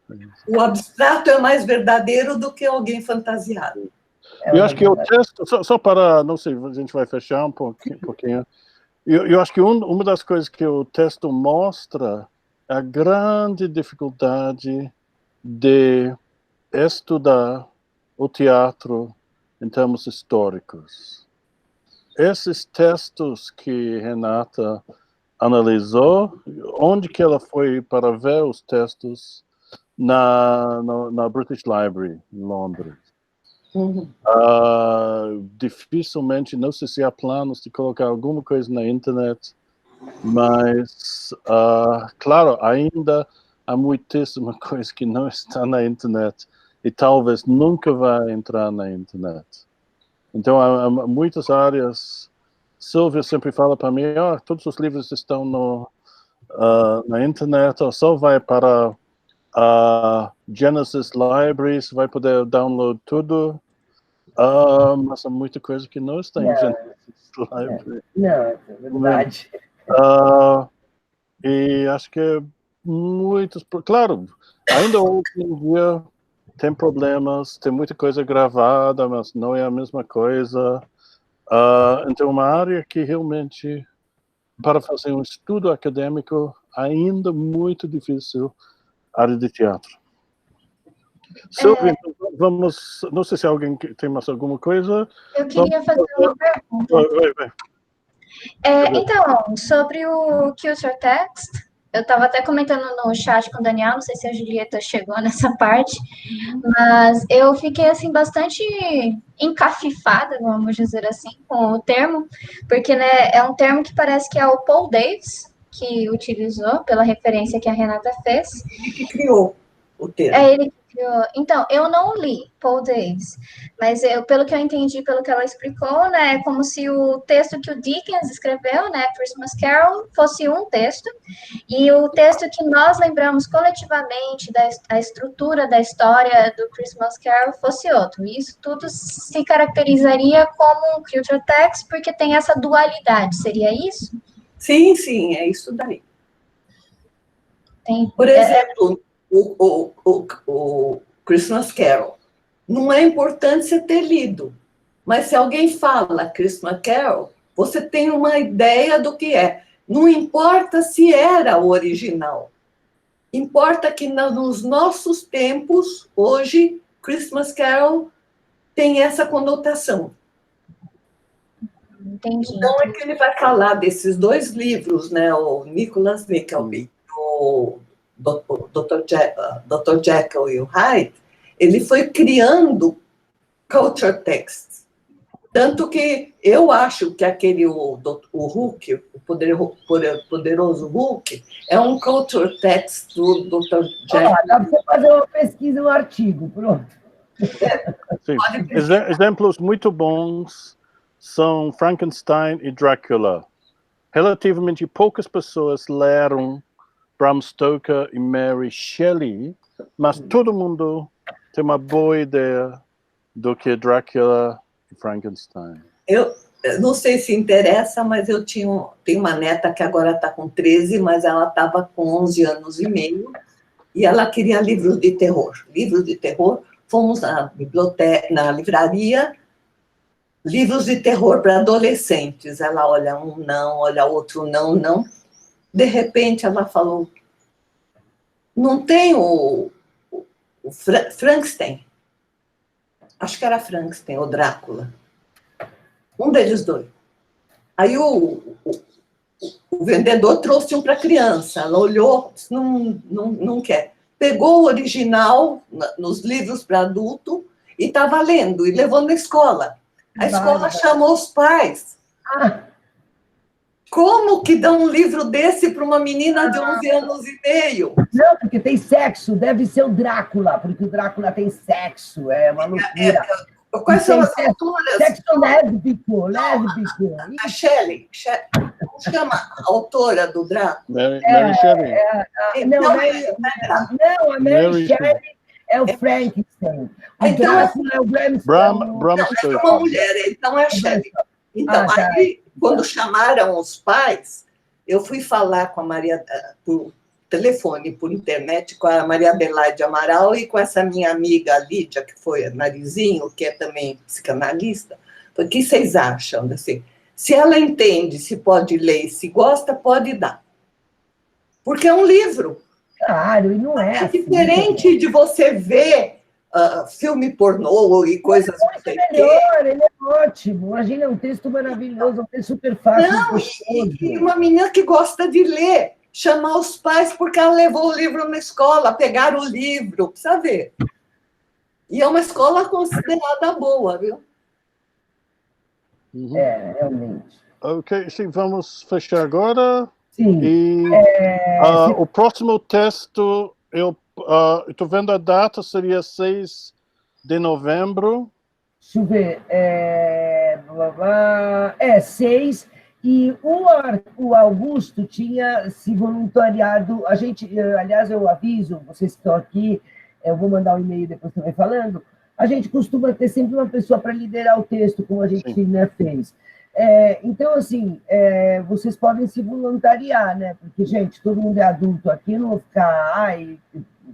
O abstrato é mais verdadeiro do que alguém fantasiado. Eu acho que o texto, só para, não sei, a gente vai fechar um pouquinho. Eu acho que uma das coisas que o texto mostra é a grande dificuldade de estudar o teatro em termos históricos. Esses textos que Renata analisou, onde que ela foi para ver os textos? Na British Library, em Londres. Dificilmente, não sei se há planos de colocar alguma coisa na internet, mas, claro, ainda há muitíssima coisa que não está na internet e talvez nunca vai entrar na internet. Então, há muitas áreas. Silvia sempre fala para mim, todos os livros estão na internet, ou só vai para Genesis Libraries, vai poder download tudo, mas há muita coisa que não está em Genesis live. Não, é verdade. E acho que muitos... Claro, ainda hoje em dia tem problemas, tem muita coisa gravada, mas não é a mesma coisa. Então, uma área que realmente, para fazer um estudo acadêmico, ainda muito difícil, área de teatro. Silvia, vamos... Não sei se alguém tem mais alguma coisa. Eu queria fazer uma pergunta. Vai. Então, sobre o Culture Text, eu estava até comentando no chat com o Daniel, não sei se a Julieta chegou nessa parte, mas eu fiquei, assim, bastante encafifada, vamos dizer assim, com o termo, porque, né, é um termo que parece que é o Paul Davis que utilizou, pela referência que a Renata fez. Ele que criou o termo. É ele que criou. Então, eu não li Paul Davis, mas pelo que eu entendi, pelo que ela explicou, né, é como se o texto que o Dickens escreveu, né, Christmas Carol, fosse um texto, e o texto que nós lembramos coletivamente da estrutura da história do Christmas Carol fosse outro. E isso tudo se caracterizaria como um culture text, porque tem essa dualidade. Seria isso? Sim, é isso daí. Por exemplo, o Christmas Carol. Não é importante você ter lido, mas se alguém fala Christmas Carol, você tem uma ideia do que é. Não importa se era o original. Importa que nos nossos tempos, hoje, Christmas Carol tem essa conotação. Entendi. Então, é que ele vai falar desses dois livros, né? O Nicholas Nickleby, o Dr. Jekyll e o Hyde, ele foi criando culture texts. Tanto que eu acho que aquele, o Hulk, o poderoso Hulk, é um culture text do Dr. Jekyll. Dá para você fazer uma pesquisa, um artigo, pronto. Sim. Exemplos muito bons são Frankenstein e Drácula. Relativamente poucas pessoas leram Bram Stoker e Mary Shelley, mas todo mundo tem uma boa ideia do que Drácula e Frankenstein. Eu não sei se interessa, mas eu tenho uma neta que agora está com 13, mas ela estava com 11 anos e meio, e ela queria livros de terror. Livros de terror, fomos na biblioteca, na livraria, livros de terror para adolescentes. Ela olha um não, olha outro não. De repente, ela falou, não tem o Frankenstein? Acho que era Frankenstein, ou Drácula. Um deles dois. Aí o vendedor trouxe um para a criança. Ela olhou, disse, não quer. Pegou o original nos livros para adulto e estava lendo, e levou na escola. A escola chamou os pais. Como que dá um livro desse para uma menina de 11 anos e meio? Não, porque tem sexo, deve ser o Drácula, porque o Drácula tem sexo, é uma loucura. Quais são as autoras? Sexo lésbico. A Shelley, como chama a autora do Drácula? Mary Shelley. Não, a Mary Shelley é o Frankenstein. O Drácula é o Bram Stoker. É uma mulher, então é a Shelley. Então, aí, quando chamaram os pais, eu fui falar com a Maria, por telefone, por internet, com a Maria Adelaide Amaral e com essa minha amiga Lídia, que foi Narizinho, que é também psicanalista. O que vocês acham? Assim, se ela entende, se pode ler, se gosta, pode dar. Porque é um livro. Claro, e não é. É diferente de você ver filme pornô e coisas assim. É melhor, ele é ótimo. Imagina, um texto maravilhoso, um texto super fácil. Não, e uma menina que gosta de ler, chamar os pais porque ela levou o livro na escola, pegaram o livro, precisa ver. E é uma escola considerada boa, viu? Realmente. Ok, sim, vamos fechar agora. Sim. E o próximo texto, eu estou vendo a data, seria 6 de novembro. Deixa eu ver. 6. E o Augusto tinha se voluntariado. A gente, aliás, eu aviso, vocês que estão aqui, eu vou mandar um e-mail depois também falando. A gente costuma ter sempre uma pessoa para liderar o texto, como a gente fez. Então, assim, vocês podem se voluntariar, né? Porque, gente, todo mundo é adulto aqui, não vou ficar,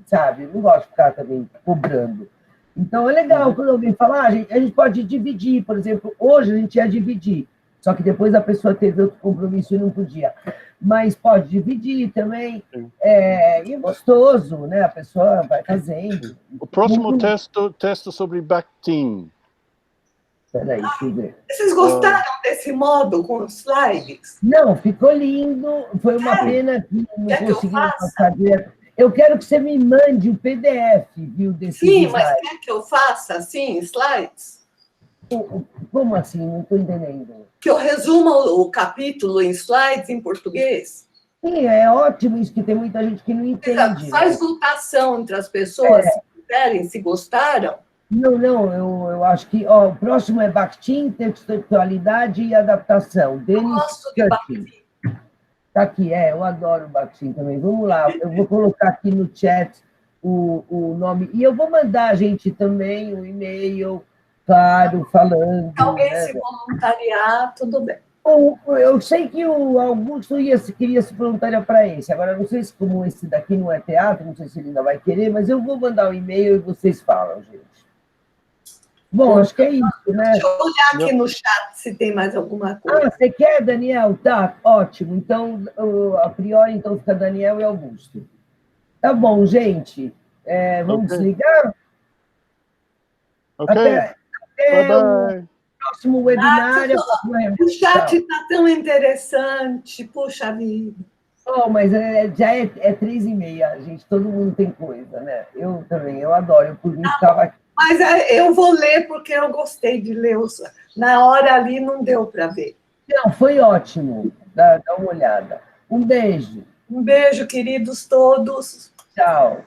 sabe, não gosto de ficar também cobrando. Então, é legal quando alguém fala, a gente pode dividir, por exemplo, hoje a gente ia dividir, só que depois a pessoa teve outro compromisso e não podia. Mas pode dividir também, e é gostoso, né? A pessoa vai fazendo. O próximo texto sobre Bakhtin. Peraí, deixa eu ver. Vocês gostaram desse modo com os slides? Não, ficou lindo. Foi uma pena que não conseguimos passar direto. Eu quero que você me mande o PDF, viu, desse Sim, slide. mas quer que eu faça assim, slides? Como assim? Não estou entendendo. Que eu resuma o capítulo em slides em português? Sim, é ótimo isso, que tem muita gente que não entende. Faz votação entre as pessoas, se quiserem, se gostaram. Não, eu acho que o próximo é Bakhtin, textualidade e adaptação. Denis Bakhtin. Está aqui, eu adoro o Bakhtin também. Vamos lá, eu vou colocar aqui no chat o nome. E eu vou mandar, gente, também um e-mail, claro, falando. Se alguém se voluntariar, tudo bem. Eu sei que o Augusto queria se voluntariar para esse. Agora, não sei se como esse daqui não é teatro, não sei se ele ainda vai querer, mas eu vou mandar um e-mail e vocês falam, gente. Bom, acho que é isso, né? Deixa eu olhar aqui no chat se tem mais alguma coisa. Você quer, Daniel? Tá, ótimo. Então, a priori, então fica Daniel e Augusto. Tá bom, gente. Vamos desligar? Ok. Até o próximo webinar. O chat está tão interessante. Puxa vida. Mas já é 3h30, gente. Todo mundo tem coisa, né? Eu também, eu adoro. Eu, por mim, estava aqui. Mas eu vou ler porque eu gostei de ler. Na hora ali não deu para ver. Não, foi ótimo. Dá uma olhada. Um beijo. Um beijo, queridos todos. Tchau.